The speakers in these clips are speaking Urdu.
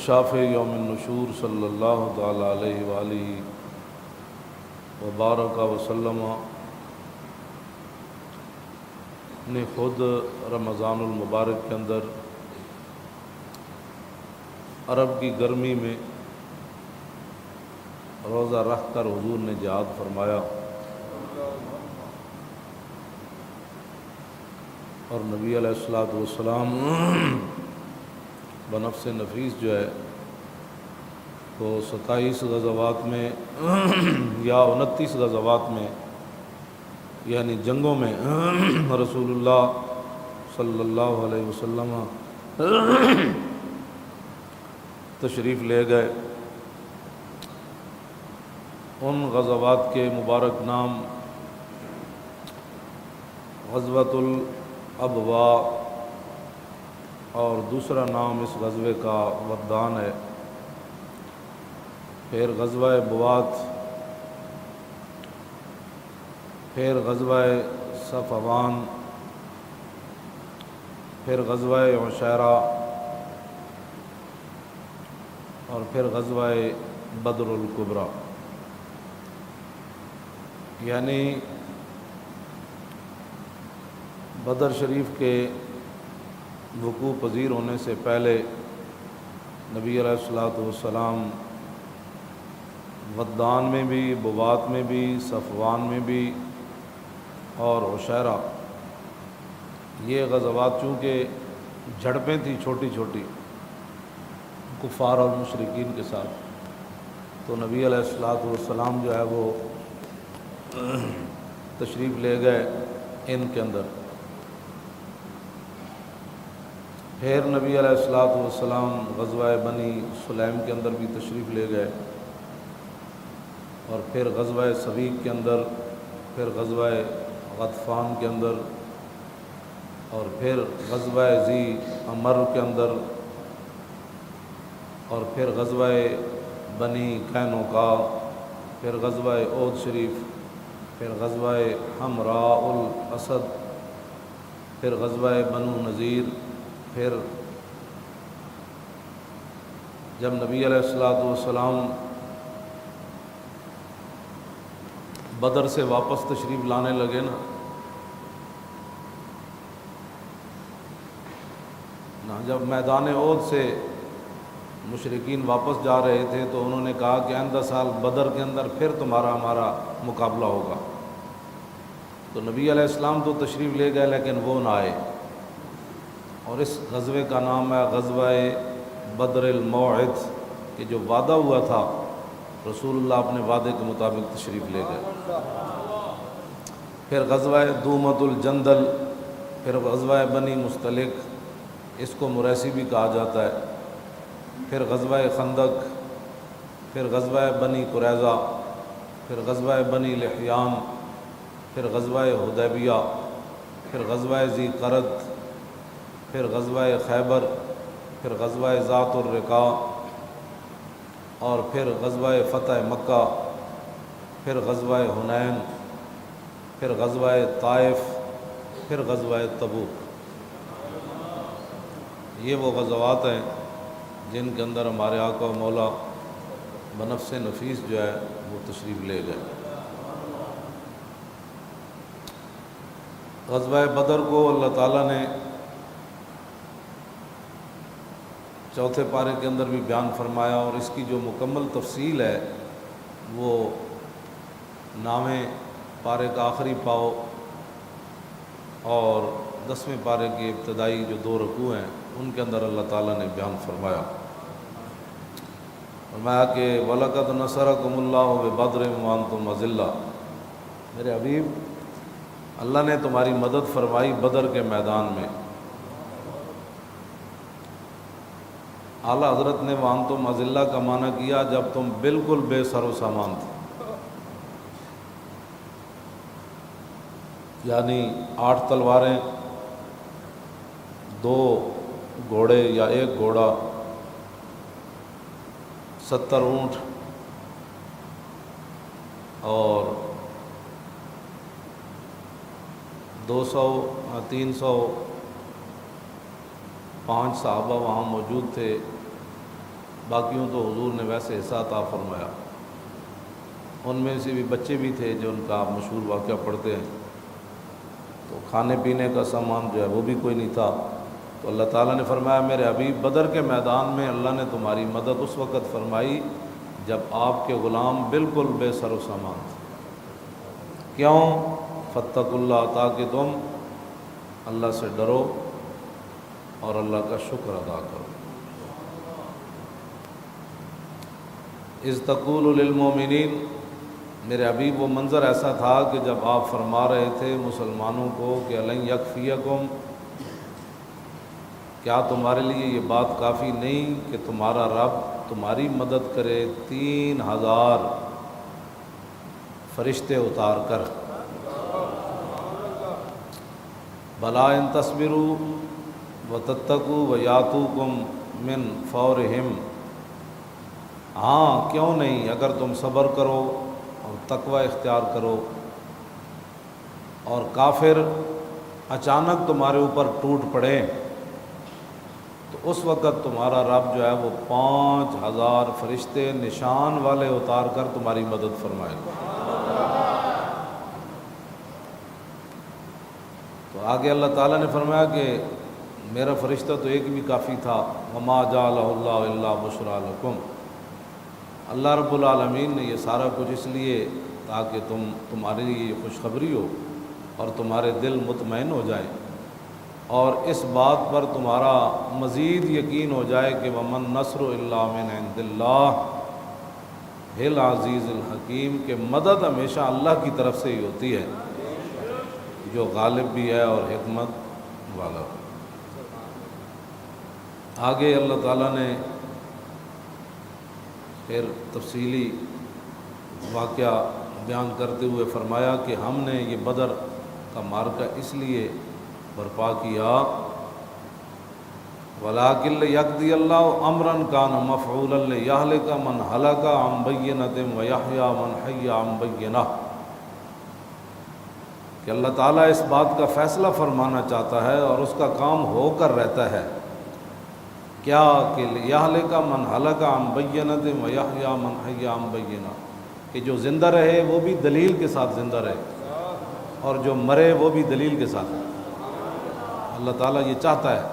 شافع یوم النشور صلی اللہ تعالی علیہ وآلہ وبارک وسلم نے خود رمضان المبارک کے اندر عرب کی گرمی میں روزہ رکھ کر حضور نے جہاد فرمایا، اور نبی علیہ الصلوۃ والسلام بنفس نفیس جو ہے تو 27 غزوات میں یا 29 غزوات میں یعنی جنگوں میں رسول اللہ صلی اللہ علیہ وسلم تشریف لے گئے۔ ان غزوات کے مبارک نام غزوۃ الابواء اور دوسرا نام اس غزوے کا ودان ہے، پھر غزوہ بوات، پھر غزوہ صفوان، پھر غزوہ عشیرہ اور پھر غزوہ بدر الکبریٰ۔ یعنی بدر شریف کے وقوع پذیر ہونے سے پہلے نبی علیہ الصلوۃ والسلام ودان میں بھی، بوات میں بھی، صفوان میں بھی اور عشیرہ، یہ غزوات چونکہ جھڑپیں تھیں چھوٹی چھوٹی کفار اور مشرکین کے ساتھ، تو نبی علیہ الصلوۃ والسلام جو ہے وہ تشریف لے گئے ان کے اندر۔ پھر نبی علیہ الصلوۃ والسلام غزوہ بنی سلیم کے اندر بھی تشریف لے گئے، اور پھر غزوہ سویق کے اندر، پھر غزوہ غطفان کے اندر، اور پھر غزوہ ذی امر کے اندر، اور پھر غزوہ بنی قینقاع، پھر غزوہ احد شریف، پھر غزوہ حمراء الاسد، پھر غزوہ بنو نذیر۔ پھر جب نبی علیہ الصلوۃ والسلام بدر سے واپس تشریف لانے لگے نا، جب میدان احد سے مشرکین واپس جا رہے تھے تو انہوں نے کہا کہ آئندہ سال بدر کے اندر پھر تمہارا ہمارا مقابلہ ہوگا۔ تو نبی علیہ السلام تو تشریف لے گئے لیکن وہ نہ آئے، اور اس غزوے کا نام ہے غزوہ بدر الموعد، کہ جو وعدہ ہوا تھا رسول اللہ اپنے وعدے کے مطابق تشریف لے گئے۔ پھر غزوہ دومۃ الجندل، پھر غزوہ بنی مستلق، اس کو مریسی بھی کہا جاتا ہے، پھر غزوہ خندق، پھر غزوہ بنی قریظہ، پھر غزوہ بنی لحیان، پھر غزوہ حدیبیہ، پھر غزوہ ذی قرد، پھر غزوہ خیبر، پھر غزوہ ذات الرقاع، اور پھر غزوہ فتح مکہ، پھر غزوہ حنین، پھر غزوہ طائف، پھر غزوہ تبوک۔ یہ وہ غزوات ہیں جن کے اندر ہمارے آقا و مولا بنفس نفیس جو ہے وہ تشریف لے گئے۔ غزوہ بدر کو اللہ تعالیٰ نے چوتھے پارے کے اندر بھی بیان فرمایا، اور اس کی جو مکمل تفصیل ہے وہ 9ویں پارے کا آخری پاؤ اور 10ویں پارے کی ابتدائی جو 2 رکوع ہیں ان کے اندر اللہ تعالیٰ نے بیان فرمایا۔ فرمایا کہ وَلَقَدْ نَصَرَكُمُ اللَّهُ بِبَدْرٍ وَأَنْتُمْ أَذِلَّةٌ، میرے حبیب اللہ نے تمہاری مدد فرمائی بدر کے میدان میں۔ اعلیٰ حضرت نے وَأَنْتُمْ أَذِلَّةٌ کا معنی کیا جب تم بالکل بے سر و سامان تھے، یعنی 8 تلواریں، 2 گھوڑے یا 1 گھوڑا، 70 اونٹ اور 305 صحابہ وہاں موجود تھے، باقیوں تو حضور نے ویسے حصہ عطا فرمایا۔ ان میں سے بھی بچے بھی تھے جو ان کا آپ مشہور واقعہ پڑھتے ہیں، تو کھانے پینے کا سامان جو ہے وہ بھی کوئی نہیں تھا، تو اللہ تعالیٰ نے فرمایا میرے حبیب بدر کے میدان میں اللہ نے تمہاری مدد اس وقت فرمائی جب آپ کے غلام بالکل بے سر و سامان تھے۔ کیوں؟ فاتقوا اللہ، تاکہ تم اللہ سے ڈرو اور اللہ کا شکر ادا کرو۔ اذ تقول للمؤمنین، میرے حبیب وہ منظر ایسا تھا کہ جب آپ فرما رہے تھے مسلمانوں کو کہ الن یکفیکم، کیا تمہارے لیے یہ بات کافی نہیں کہ تمہارا رب تمہاری مدد کرے 3000 فرشتے اتار کر؟ بلا ان تصبروا وتتقوا ویاتوکم من فورہم، ہاں کیوں نہیں، اگر تم صبر کرو اور تقوی اختیار کرو اور کافر اچانک تمہارے اوپر ٹوٹ پڑے تو اس وقت تمہارا رب جو ہے وہ 5000 فرشتے نشان والے اتار کر تمہاری مدد فرمائے گا۔ تو آگے اللہ تعالیٰ نے فرمایا کہ میرا فرشتہ تو ایک بھی کافی تھا، وما جعلہ اللہ الا بشریٰ لکم، اللہ رب العالمین نے یہ سارا کچھ اس لیے تاکہ تمہارے لیے خوشخبری ہو اور تمہارے دل مطمئن ہو جائیں اور اس بات پر تمہارا مزید یقین ہو جائے کہ ومن نصر الا من عند اللہ العزیز الحکیم، کہ مدد ہمیشہ اللہ کی طرف سے ہی ہوتی ہے جو غالب بھی ہے اور حکمت والا۔ آگے اللہ تعالیٰ نے پھر تفصیلی واقعہ بیان کرتے ہوئے فرمایا کہ ہم نے یہ بدر کا معرکہ اس لیے برپا کیا وَلَٰكِنْ لِيَقْضِيَ اللَّهُ أَمْرًا كَانَ مَفْعُولًا لِيَهْلِكَ مَنْ هَلَكَ عَنْ بَيِّنَةٍ وَيَحْيَىٰ مَنْ حَيَّ عَنْ بَيِّنَةٍ، کہ اللہ تعالیٰ اس بات کا فیصلہ فرمانا چاہتا ہے اور اس کا کام ہو کر رہتا ہے، کیا کہ لِيَهْلِكَ مَنْ هَلَكَ عَنْ بَيِّنَةٍ وَيَحْيَىٰ مَنْ حَيَّ عَنْ بَيِّنَةٍ، کہ جو زندہ رہے وہ بھی دلیل کے ساتھ زندہ رہے اور جو مرے وہ بھی دلیل کے ساتھ۔ اللہ تعالیٰ یہ چاہتا ہے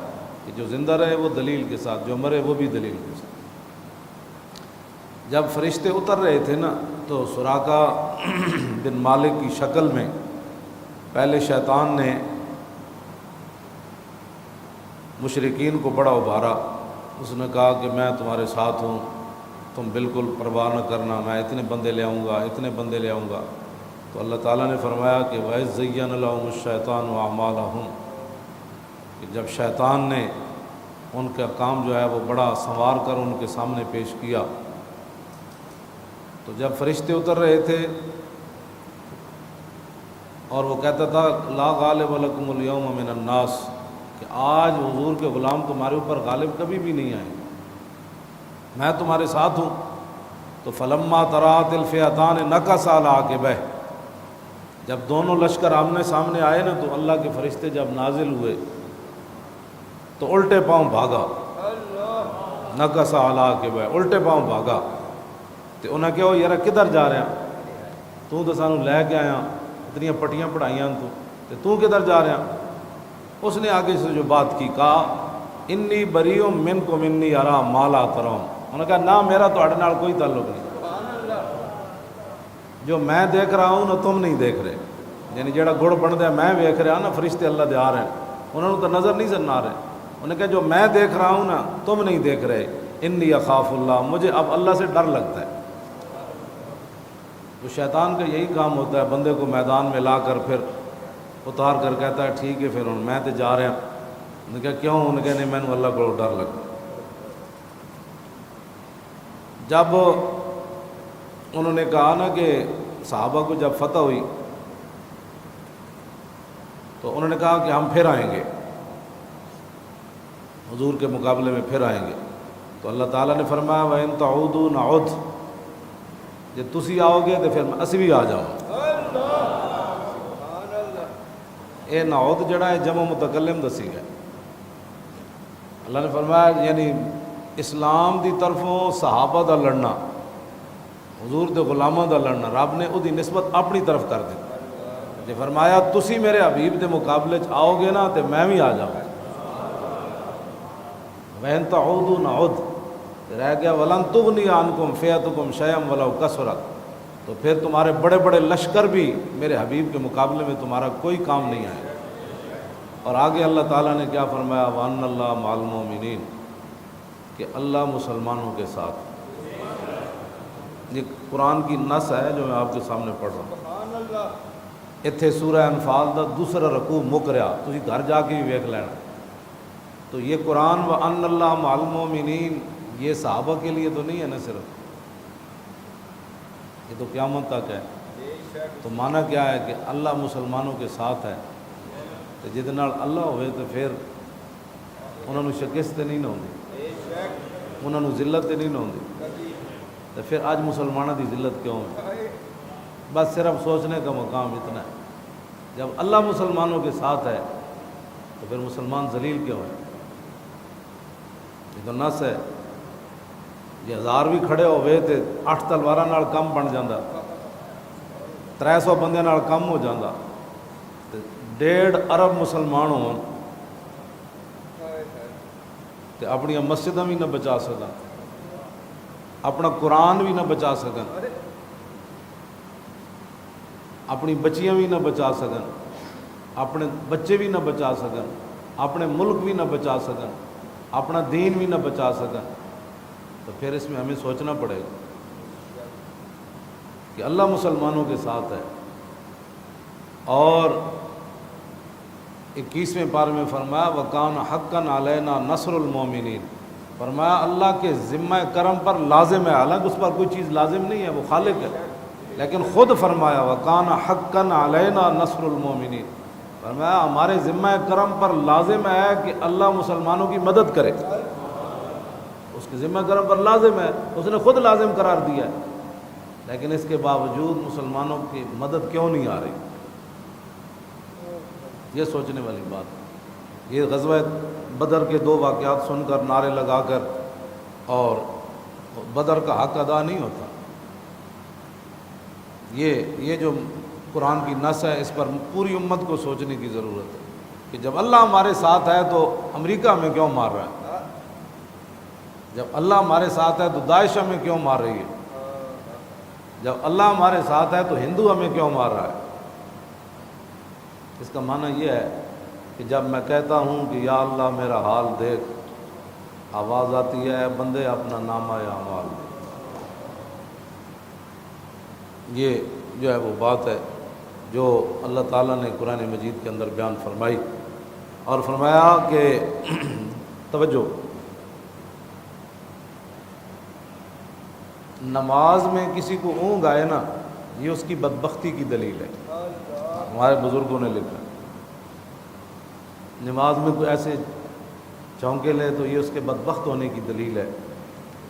کہ جو زندہ رہے وہ دلیل کے ساتھ، جو مرے وہ بھی دلیل کے ساتھ۔ جب فرشتے اتر رہے تھے نا تو سراقہ بن مالک کی شکل میں پہلے شیطان نے مشرکین کو بڑا ابھارا، اس نے کہا کہ میں تمہارے ساتھ ہوں، تم بالکل پرواہ نہ کرنا، میں اتنے بندے لے آؤں گا، اتنے بندے لے آؤں گا۔ تو اللہ تعالیٰ نے فرمایا کہ وَإِذْ زَيَّنَ لَهُمُ الشَّيْطَانُ أَعْمَالَهُمْ، کہ جب شیطان نے ان کا کام جو ہے وہ بڑا سنوار کر ان کے سامنے پیش کیا، تو جب فرشتے اتر رہے تھے اور وہ کہتا تھا لا غالب لکم اليوم من الناس، کہ آج حضور کے غلام تمہارے اوپر غالب کبھی بھی نہیں آئے، میں تمہارے ساتھ ہوں۔ تو فلما تراءت الفئتان نکص علی عقبیہ، جب دونوں لشکر آمنے سامنے آئے نا تو اللہ کے فرشتے جب نازل ہوئے تو الٹے پاؤں بھاگا، نکص علی عقبیہ، الٹے پاؤں بھاگا۔ تو انہیں کہو یار کدھر جا رہا، تو سانو لے کے آیا، اتنی پٹیاں پڑھائیاں تو کدھر جا رہا؟ اس نے آگے سے جو بات کی، کہا انی بریء منکم انی اری ما لا ترون، انہوں نے کہا نہ میرا تہاڈے نال کوئی تعلق نہیں، جو میں دیکھ رہا ہوں نا تم نہیں دیکھ رہے، یعنی جیڑا گڑ بنتا ہے میں ویکھ رہا نا، فرشتے اللہ دے آ رہے ہیں، انہوں نے تو نظر نہیں سن آ رہے، انہوں نے کہا جو میں دیکھ رہا ہوں نا تم نہیں دیکھ رہے، انی اخاف اللہ، مجھے اب اللہ سے ڈر لگتا ہے۔ تو شیطان کا یہی کام ہوتا ہے، بندے کو میدان میں لا کر پھر اتار کر کہتا ہے ٹھیک ہے پھر میں تو جا رہا ہوں۔ انہوں نے کہا کیوں؟ انہوں نے کہا نہیں میں اللہ کو ڈر لگتا۔ جب انہوں نے کہا نا کہ صحابہ کو جب فتح ہوئی تو انہوں نے کہا کہ ہم پھر آئیں گے، حضور کے مقابلے میں پھر آئیں گے۔ تو اللہ تعالیٰ نے فرمایا وَإِن تَعُودُوا نَعُدْ، جب تسی آؤ گے تو پھر اسی بھی آ جاؤں۔ اے نعود جڑا ہے جمع متکلم دسی گئے، اللہ نے فرمایا یعنی اسلام دی طرفوں صحابہ دا لڑنا، حضور دے غلاماں دا لڑنا، رب نے اُدی نسبت اپنی طرف کر دی جی فرمایا تسی میرے حبیب دے مقابلے چ آؤ گے نا تو میں بھی آ جاؤں، وَإِن تَعُودُوا نَعُدْ، رہ گیا وَلَن تُغْنِيَ عَنْكُمْ فِئَتُكُمْ شَيْئًا وَلَوْ كَثُرَتْ، تو پھر تمہارے بڑے بڑے لشکر بھی میرے حبیب کے مقابلے میں تمہارا کوئی کام نہیں آئے۔ اور آگے اللہ تعالیٰ نے کیا فرمایا، وَأَنَّ اللَّهَ مَعَ الْمُؤْمِنِينَ، کہ اللہ مسلمانوں کے ساتھ۔ یہ قرآن کی نص ہے جو میں آپ کے سامنے پڑھ رہا ہوں۔ اتھے سورہ انفال دا دوسرا رکوع مک رہا، تسی گھر جا کے بھی ویکھ لینا۔ تو یہ قرآن وَأَنَّ اللَّهَ مَعَ الْمُؤْمِنِينَ یہ صحابہ کے لیے تو نہیں ہے نا صرف، یہ تو قیامت تک ہے۔ تو معنی کیا ہے کہ اللہ مسلمانوں کے ساتھ ہے، تو جہدے نال اللہ ہوئے تو پھر انہوں نے شکست نہیں نہ ہوندی، انہوں نے ذلت نہیں نہ ہوندی، تو پھر آج مسلمانوں دی ذلت کیوں ہے؟ بس صرف سوچنے کا مقام اتنا ہے، جب اللہ مسلمانوں کے ساتھ ہے تو پھر مسلمان ذلیل کیوں ہے؟ یہ تو نص ہے، یہ 1000 بھی کھڑے ہوئے تو 8 تلواراں نال کم بن جاندہ، 300 بندے نال کم ہو جاندہ، 1.5 ارب مسلمان ہون تو اپنی مسجداں بھی نہ بچا سکن، اپنا قرآن بھی نہ بچا سکن، اپنی بچیاں بھی نہ بچا سکن، اپنے بچے بھی نہ بچا سکن، اپنے ملک بھی نہ بچا سکن، اپنا دین بھی نہ بچا سکن، تو پھر اس میں ہمیں سوچنا پڑے گا کہ اللہ مسلمانوں کے ساتھ ہے۔ اور 21ویں پارے میں فرمایا وَكَانَ حَقًّا عَلَيْنَا نَصْرُ الْمُؤْمِنِينَ، فرمایا اللہ کے ذمہ کرم پر لازم ہے، حالانکہ اس پر کوئی چیز لازم نہیں ہے، وہ خالق ہے، لیکن خود فرمایا وَكَانَ حَقًّا عَلَيْنَا نَصْرُ الْمُؤْمِنِينَ، فرمایا ہمارے ذمہ کرم پر لازم ہے کہ اللہ مسلمانوں کی مدد کرے، اس کے ذمہ کرم پر لازم ہے، اس نے خود لازم قرار دیا ہے، لیکن اس کے باوجود مسلمانوں کی مدد کیوں نہیں آ رہی؟ یہ سوچنے والی بات ہے۔ یہ غزوہ بدر کے 2 واقعات سن کر نعرے لگا کر اور بدر کا حق ادا نہیں ہوتا۔ یہ جو قرآن کی نص ہے اس پر پوری امت کو سوچنے کی ضرورت ہے کہ جب اللہ ہمارے ساتھ ہے تو امریکہ ہمیں کیوں مار رہا ہے؟ جب اللہ ہمارے ساتھ ہے تو داعش ہمیں کیوں مار رہی ہے؟ جب اللہ ہمارے ساتھ ہے تو ہندو ہمیں کیوں مار رہا ہے؟ اس کا معنی یہ ہے کہ جب میں کہتا ہوں کہ یا اللہ میرا حال دیکھ، آواز آتی ہے بندے اپنا نامہ اعمال دے۔ یہ جو ہے وہ بات ہے جو اللہ تعالیٰ نے قرآن مجید کے اندر بیان فرمائی، اور فرمایا کہ توجہ، نماز میں کسی کو اونگ آئے نا یہ اس کی بدبختی کی دلیل ہے، ہمارے بزرگوں نے لکھا، نماز میں کوئی ایسے چونکے لے تو یہ اس کے بدبخت ہونے کی دلیل ہے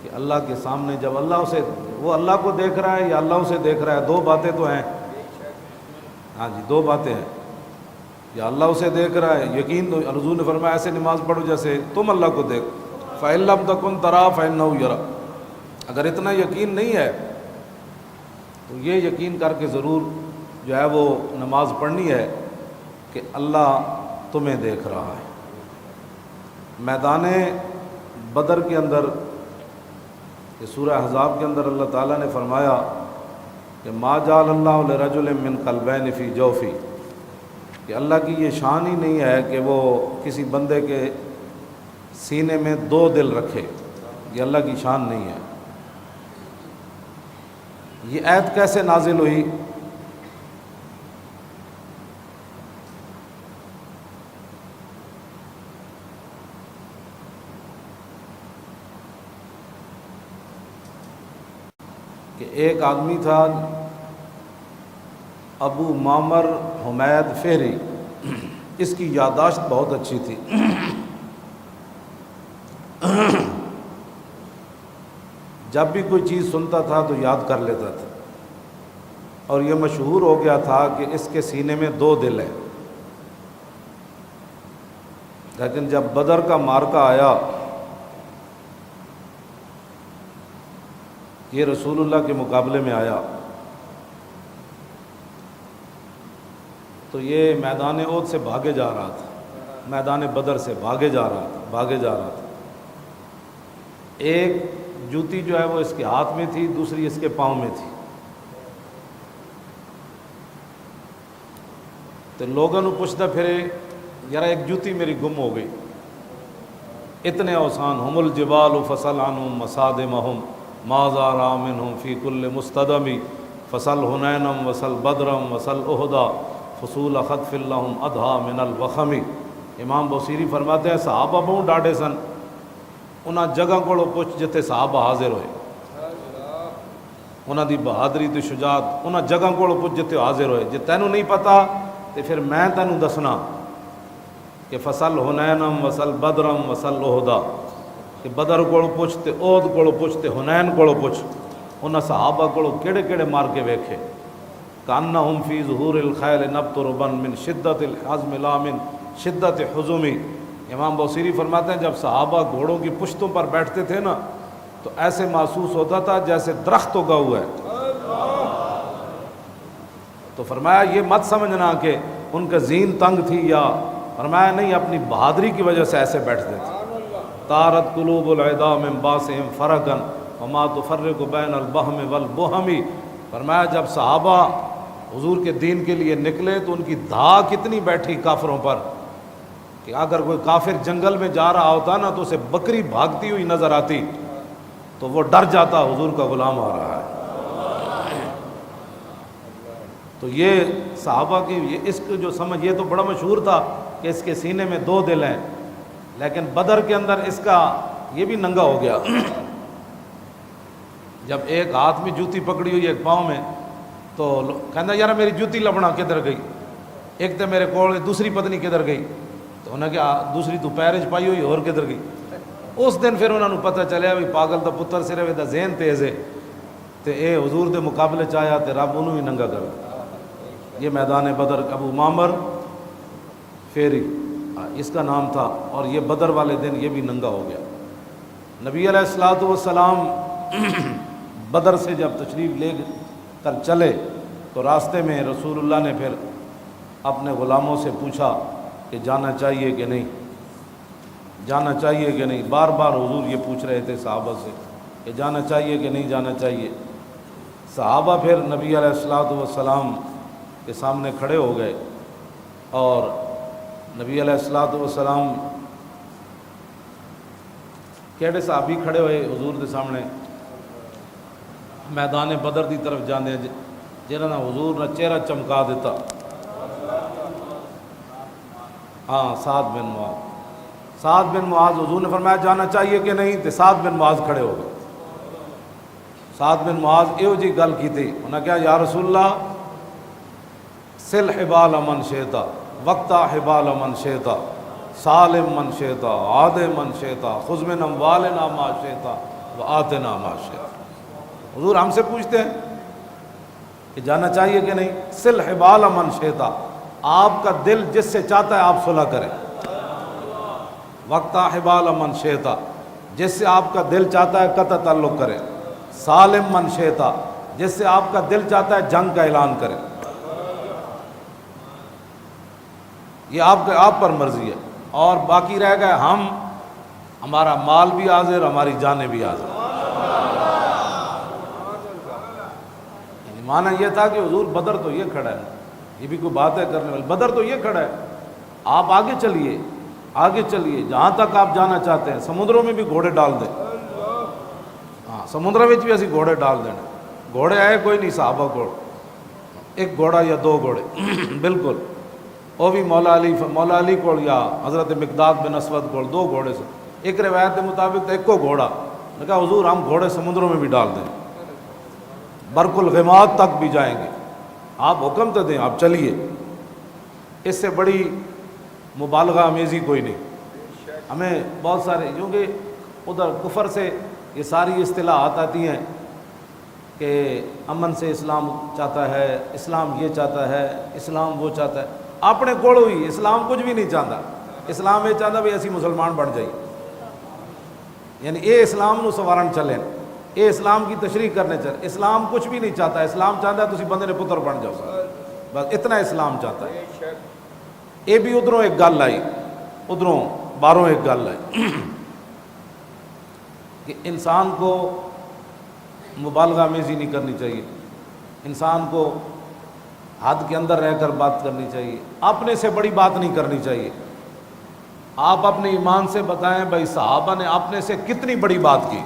کہ اللہ کے سامنے جب وہ اللہ کو دیکھ رہا ہے یا اللہ اسے دیکھ رہا ہے، 2 باتیں تو ہیں، ہاں جی 2 باتیں ہیں، یا اللہ اسے دیکھ رہا ہے، یقین تو حضور نے فرمایا ایسے نماز پڑھو جیسے تم اللہ کو دیکھ، فَإِن لَّمْ تَكُن تَرَاهُ فَإِنَّهُ يَرَاكَ، اگر اتنا یقین نہیں ہے تو یہ یقین کر کے ضرور جو ہے وہ نماز پڑھنی ہے کہ اللہ تمہیں دیکھ رہا ہے۔ میدان بدر کے اندر کہ سورہ احزاب کے اندر اللہ تعالیٰ نے فرمایا کہ ما جعل اللہ لرجل من قلبین فی جوفی، کہ اللہ کی یہ شان ہی نہیں ہے کہ وہ کسی بندے کے سینے میں 2 دل رکھے، یہ اللہ کی شان نہیں ہے۔ یہ آیت کیسے نازل ہوئی؟ کہ ایک آدمی تھا ابو معمر حمید فہری، اس کی یادداشت بہت اچھی تھی، جب بھی کوئی چیز سنتا تھا تو یاد کر لیتا تھا، اور یہ مشہور ہو گیا تھا کہ اس کے سینے میں 2 دل ہیں۔ لیکن جب بدر کا مارکہ آیا یہ رسول اللہ کے مقابلے میں آیا تو یہ میدان احد سے بھاگے جا رہا تھا، میدان بدر سے بھاگے جا رہا تھا۔ ایک جوتی جو ہے وہ اس کے ہاتھ میں تھی، دوسری اس کے پاؤں میں تھی۔ تو لوگوں نے پوچھتا پھرے یار ایک جوتی میری گم ہو گئی، اتنے اوسان ہم الجبال فصل عنہم مسادمہم ماذا را منہم فی کل مستدمی فصل حنینم وصل بدرم وصل احدا فصول خطف لہم ادھا من الوخمی۔ امام بوسیری فرماتے ہیں صحابہ بہت ڈاڈے سن، انہاں جگہ کو پوچھ جتے صحابہ حاضر ہوئے، انہاں دی بہادری تے شجاعت انہاں جگہ کو پوچھ جتے حاضر ہوئے۔ جے تینوں نہیں پتا تے پھر میں تینوں دسنا کہ فصل حنینم وصل بدرم وصل احدا، کہ بدر کو پوچھ تے احد کو پوچھ تے حنین کو پوچھ، انہاں صحابہ کو کیڑے کیڑے مار کے ویکھے۔ کانہم فی ظہور الخیل نبتربا من شدت الحزم لا من شدت حزمی۔ امام بوسیری فرماتے ہیں جب صحابہ گھوڑوں کی پشتوں پر بیٹھتے تھے نا تو ایسے محسوس ہوتا تھا جیسے درخت اگا ہوا ہے۔ تو فرمایا یہ مت سمجھنا کہ ان کا ذہن تنگ تھی، یا فرمایا نہیں، اپنی بہادری کی وجہ سے ایسے بیٹھتے تھے۔ طارت قلوب العدا من باسہم فرقا وما تفرق بین البہم والبہم۔ فرمایا جب صحابہ حضور کے دین کے لیے نکلے تو ان کی دھا کتنی بیٹھی کافروں پر کہ اگر کوئی کافر جنگل میں جا رہا ہوتا نا تو اسے بکری بھاگتی ہوئی نظر آتی تو وہ ڈر جاتا حضور کا غلام آ رہا ہے۔ تو یہ صحابہ کی اس کو جو سمجھ، یہ تو بڑا مشہور تھا کہ اس کے سینے میں دو دل ہیں، لیکن بدر کے اندر اس کا یہ بھی ننگا ہو گیا۔ جب ایک ہاتھ میں جوتی پکڑی ہوئی ایک پاؤں میں تو کہنا یار میری جوتی لبنا کدھر گئی، ایک تو میرے کول دوسری پتنی کدھر گئی، تو انہیں کیا دوسری تو پیرج پائی ہوئی اور کدھر گئی۔ اس دن پھر انہوں نے پتہ چلیا بھی پاگل دا پتر صرف دا ذہن تیز ہے تے اے حضور دے مقابلے چاہیا تے رب انہوں ہی ننگا کر دیا۔ یہ میدان بدر ابو معمر فیری اس کا نام تھا، اور یہ بدر والے دن یہ بھی ننگا ہو گیا۔ نبی علیہ الصلوۃ والسلام بدر سے جب تشریف لے کر چلے تو راستے میں رسول اللہ نے پھر اپنے غلاموں سے پوچھا کہ جانا چاہیے کہ نہیں، جانا چاہیے کہ نہیں۔ بار بار حضور یہ پوچھ رہے تھے صحابہ سے کہ جانا چاہیے کہ نہیں جانا چاہیے۔ صحابہ پھر نبی علیہ الصلوۃ والسلام کے سامنے کھڑے ہو گئے، اور نبی علیہ الصلوۃ والسلام کیڑے صحابی کھڑے ہوئے حضور کے سامنے میدان بدر دی طرف جانے، جنہوں نے حضور نے چہرہ چمکا دیتا۔ ہاں سعد بن معاذ، سعد بن معاذ حضور نے فرمایا جانا چاہیے کہ نہیں، تو سعد بن معاذ کھڑے ہو گئے۔ سعد بن معاذ ایو جی گل کی تھی، انہوں نے کہا یا رسول اللہ سل حبال من شئتا وقتا حبال من شئتا سالم من شئتا عاد من شئتا خذ من اموالنا ما شئتا وآتنا ما شئتا۔ حضور ہم سے پوچھتے ہیں کہ جانا چاہیے کہ نہیں، سل حبال من شئتا، آپ کا دل جس سے چاہتا ہے آپ صلح کریں، وقتا حبال من شئتا، جس سے آپ کا دل چاہتا ہے قطع تعلق کریں، سالم من شئتا، جس سے آپ کا دل چاہتا ہے جنگ کا اعلان کریں۔ یہ آپ پر مرضی ہے، اور باقی رہ گئے ہم، ہمارا مال بھی حاضر، ہماری جانیں بھی حاضر۔ یعنی معنی یہ تھا کہ حضور بدر تو یہ کھڑا ہے، یہ بھی کوئی بات ہے کرنے والی، بدر تو یہ کھڑا ہے، آپ آگے چلیے، آگے چلیے جہاں تک آپ جانا چاہتے ہیں، سمندروں میں بھی گھوڑے ڈال دیں۔ ہاں سمندر میں بھی اسی گھوڑے ڈال دینا، گھوڑے آئے کوئی نہیں صحابہ کو، ایک گھوڑا یا دو گھوڑے بالکل، وہ بھی مولا علی کو یا حضرت مقداد بن اسود کو دو گھوڑے سے، ایک روایت کے مطابق ایک کو گھوڑا، نے کہا حضور ہم گھوڑے سمندروں میں بھی ڈال دیں، برق الغماد تک بھی جائیں گے، آپ حکم تو دیں، آپ چلیے۔ اس سے بڑی مبالغہ امیزی کوئی نہیں۔ ہمیں بہت سارے کیونکہ ادھر کفر سے یہ ساری اصطلاحات آتی ہیں کہ امن سے اسلام چاہتا ہے، اسلام یہ چاہتا ہے، اسلام وہ چاہتا ہے، اپنے کوڑ ہوئی اسلام کچھ بھی نہیں چاہتا، اسلام یہ چاہتا بھی ایسی مسلمان بن جائیے، یعنی یہ اسلام نو سوارن چلیں، یہ اسلام کی تشریح کرنے چاہتے. اسلام کچھ بھی نہیں چاہتا. اسلام چاہتا ہے تسی بندے نے پتر بن جاؤ, بس اتنا اسلام چاہتا ہے. یہ بھی ادھروں ایک گل آئی, ادھروں باہروں ایک گل آئی کہ انسان کو مبالغہ آمیزی نہیں کرنی چاہیے, انسان کو حد کے اندر رہ کر بات کرنی چاہیے, اپنے سے بڑی بات نہیں کرنی چاہیے. آپ اپنے ایمان سے بتائیں بھائی صحابہ نے اپنے سے کتنی بڑی بات کی,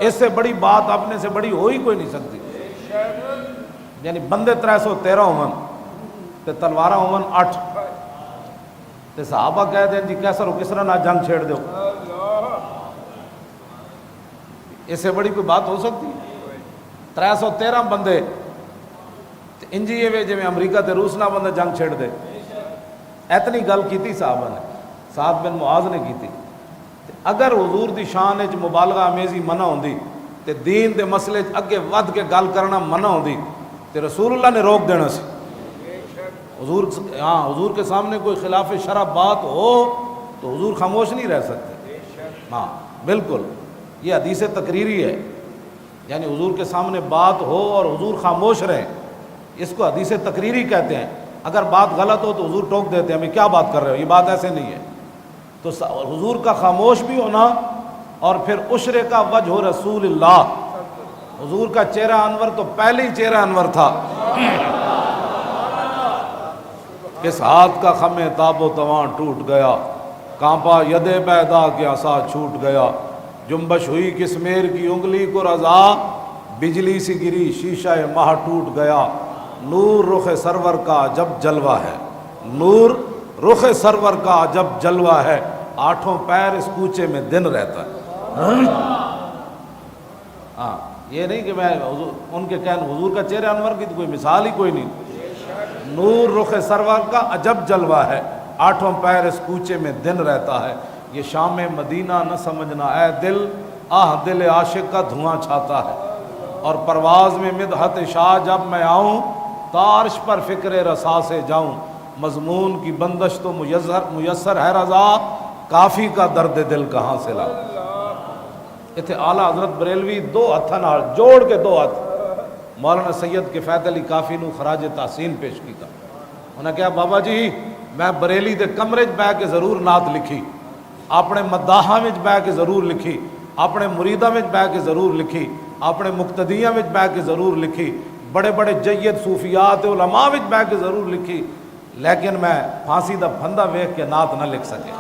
اس سے بڑی بات اپنے سے بڑی ہو ہی کوئی نہیں سکتی. یعنی بندے 313 ہون تے تلوارہ ہون 8 تے صحابہ کہہ دیں جی کیسر و کسرا نہ جنگ چھیڑ دو, اس سے بڑی کوئی بات ہو سکتی؟ 313 بندے انجی یہ جی میں امریکہ تے روس نہ بندہ جنگ چھیڑ دے, اتنی گل کیتی صحابہ نے, سعد بن معاذ نے کیتی. اگر حضور دی شان وچ مبالغہ آمیزی منع ہوندی تے دین دے مسئلے اگے ود کے گل کرنا منع ہوندی تے رسول اللہ نے روک دینا سی. حضور کے سامنے کوئی خلاف شرع بات ہو تو حضور خاموش نہیں رہ سکتے. ہاں بالکل, یہ حدیث تقریری ہے, یعنی حضور کے سامنے بات ہو اور حضور خاموش رہیں, اس کو حدیث تقریری کہتے ہیں. اگر بات غلط ہو تو حضور ٹوک دیتے ہیں ہمیں کیا بات کر رہے ہو, یہ بات ایسے نہیں ہے. تو حضور کا خاموش بھی ہونا اور پھر عشرے کا وجہ رسول اللہ, حضور کا چہرہ انور تو پہلے ہی چہرہ انور تھا. کس ہاتھ کا خم تاب و تواں ٹوٹ گیا, کانپا ید بیدا کے عصا چھوٹ گیا, جنبش ہوئی کس میر کی انگلی کو رضا, بجلی سی گری شیشہ ماہ ٹوٹ گیا. نور رخ سرور کا جب جلوہ ہے, نور رخ سرور کا جب جلوہ ہے, 8 پیر اس کوچے میں دن رہتا ہے. ہاں یہ نہیں کہ میں ان کے کہنے حضور کا چہرہ انور کی تو کوئی مثال ہی کوئی نہیں. نور رخ سرور کا عجب جلوہ ہے, 8 پیر اس کوچے میں دن رہتا ہے. یہ شام مدینہ نہ سمجھنا اے دل, آہ دل عاشق کا دھواں چھاتا ہے. اور پرواز میں مدحت شاہ جب میں آؤں, تارش پر فکر رسا سے جاؤں. مضمون کی بندش تو میسر ہے رضا, کافی کا درد دل کہاں سے لاؤں. اتنے اعلیٰ حضرت بریلوی 2 ہاتھاں نال جوڑ کے 2 ہاتھ مولانا سید کفایت علی کافی نو خراج تحسین پیش کیتا. انہیں کہا بابا جی میں بریلی دے کمرے بہ کے ضرور نعت لکھی, اپنے مداحاں وچ بہ کے ضرور لکھی, اپنے مریداں وچ بہ کے ضرور لکھی, اپنے مقتدیاں وچ بہ کے ضرور لکھی, بڑے بڑے جید صوفیات علماء وچ بہ کے ضرور لکھی, لیکن میں پھانسی دا پھندا ویکھ کے نعت نہ لکھ سکے.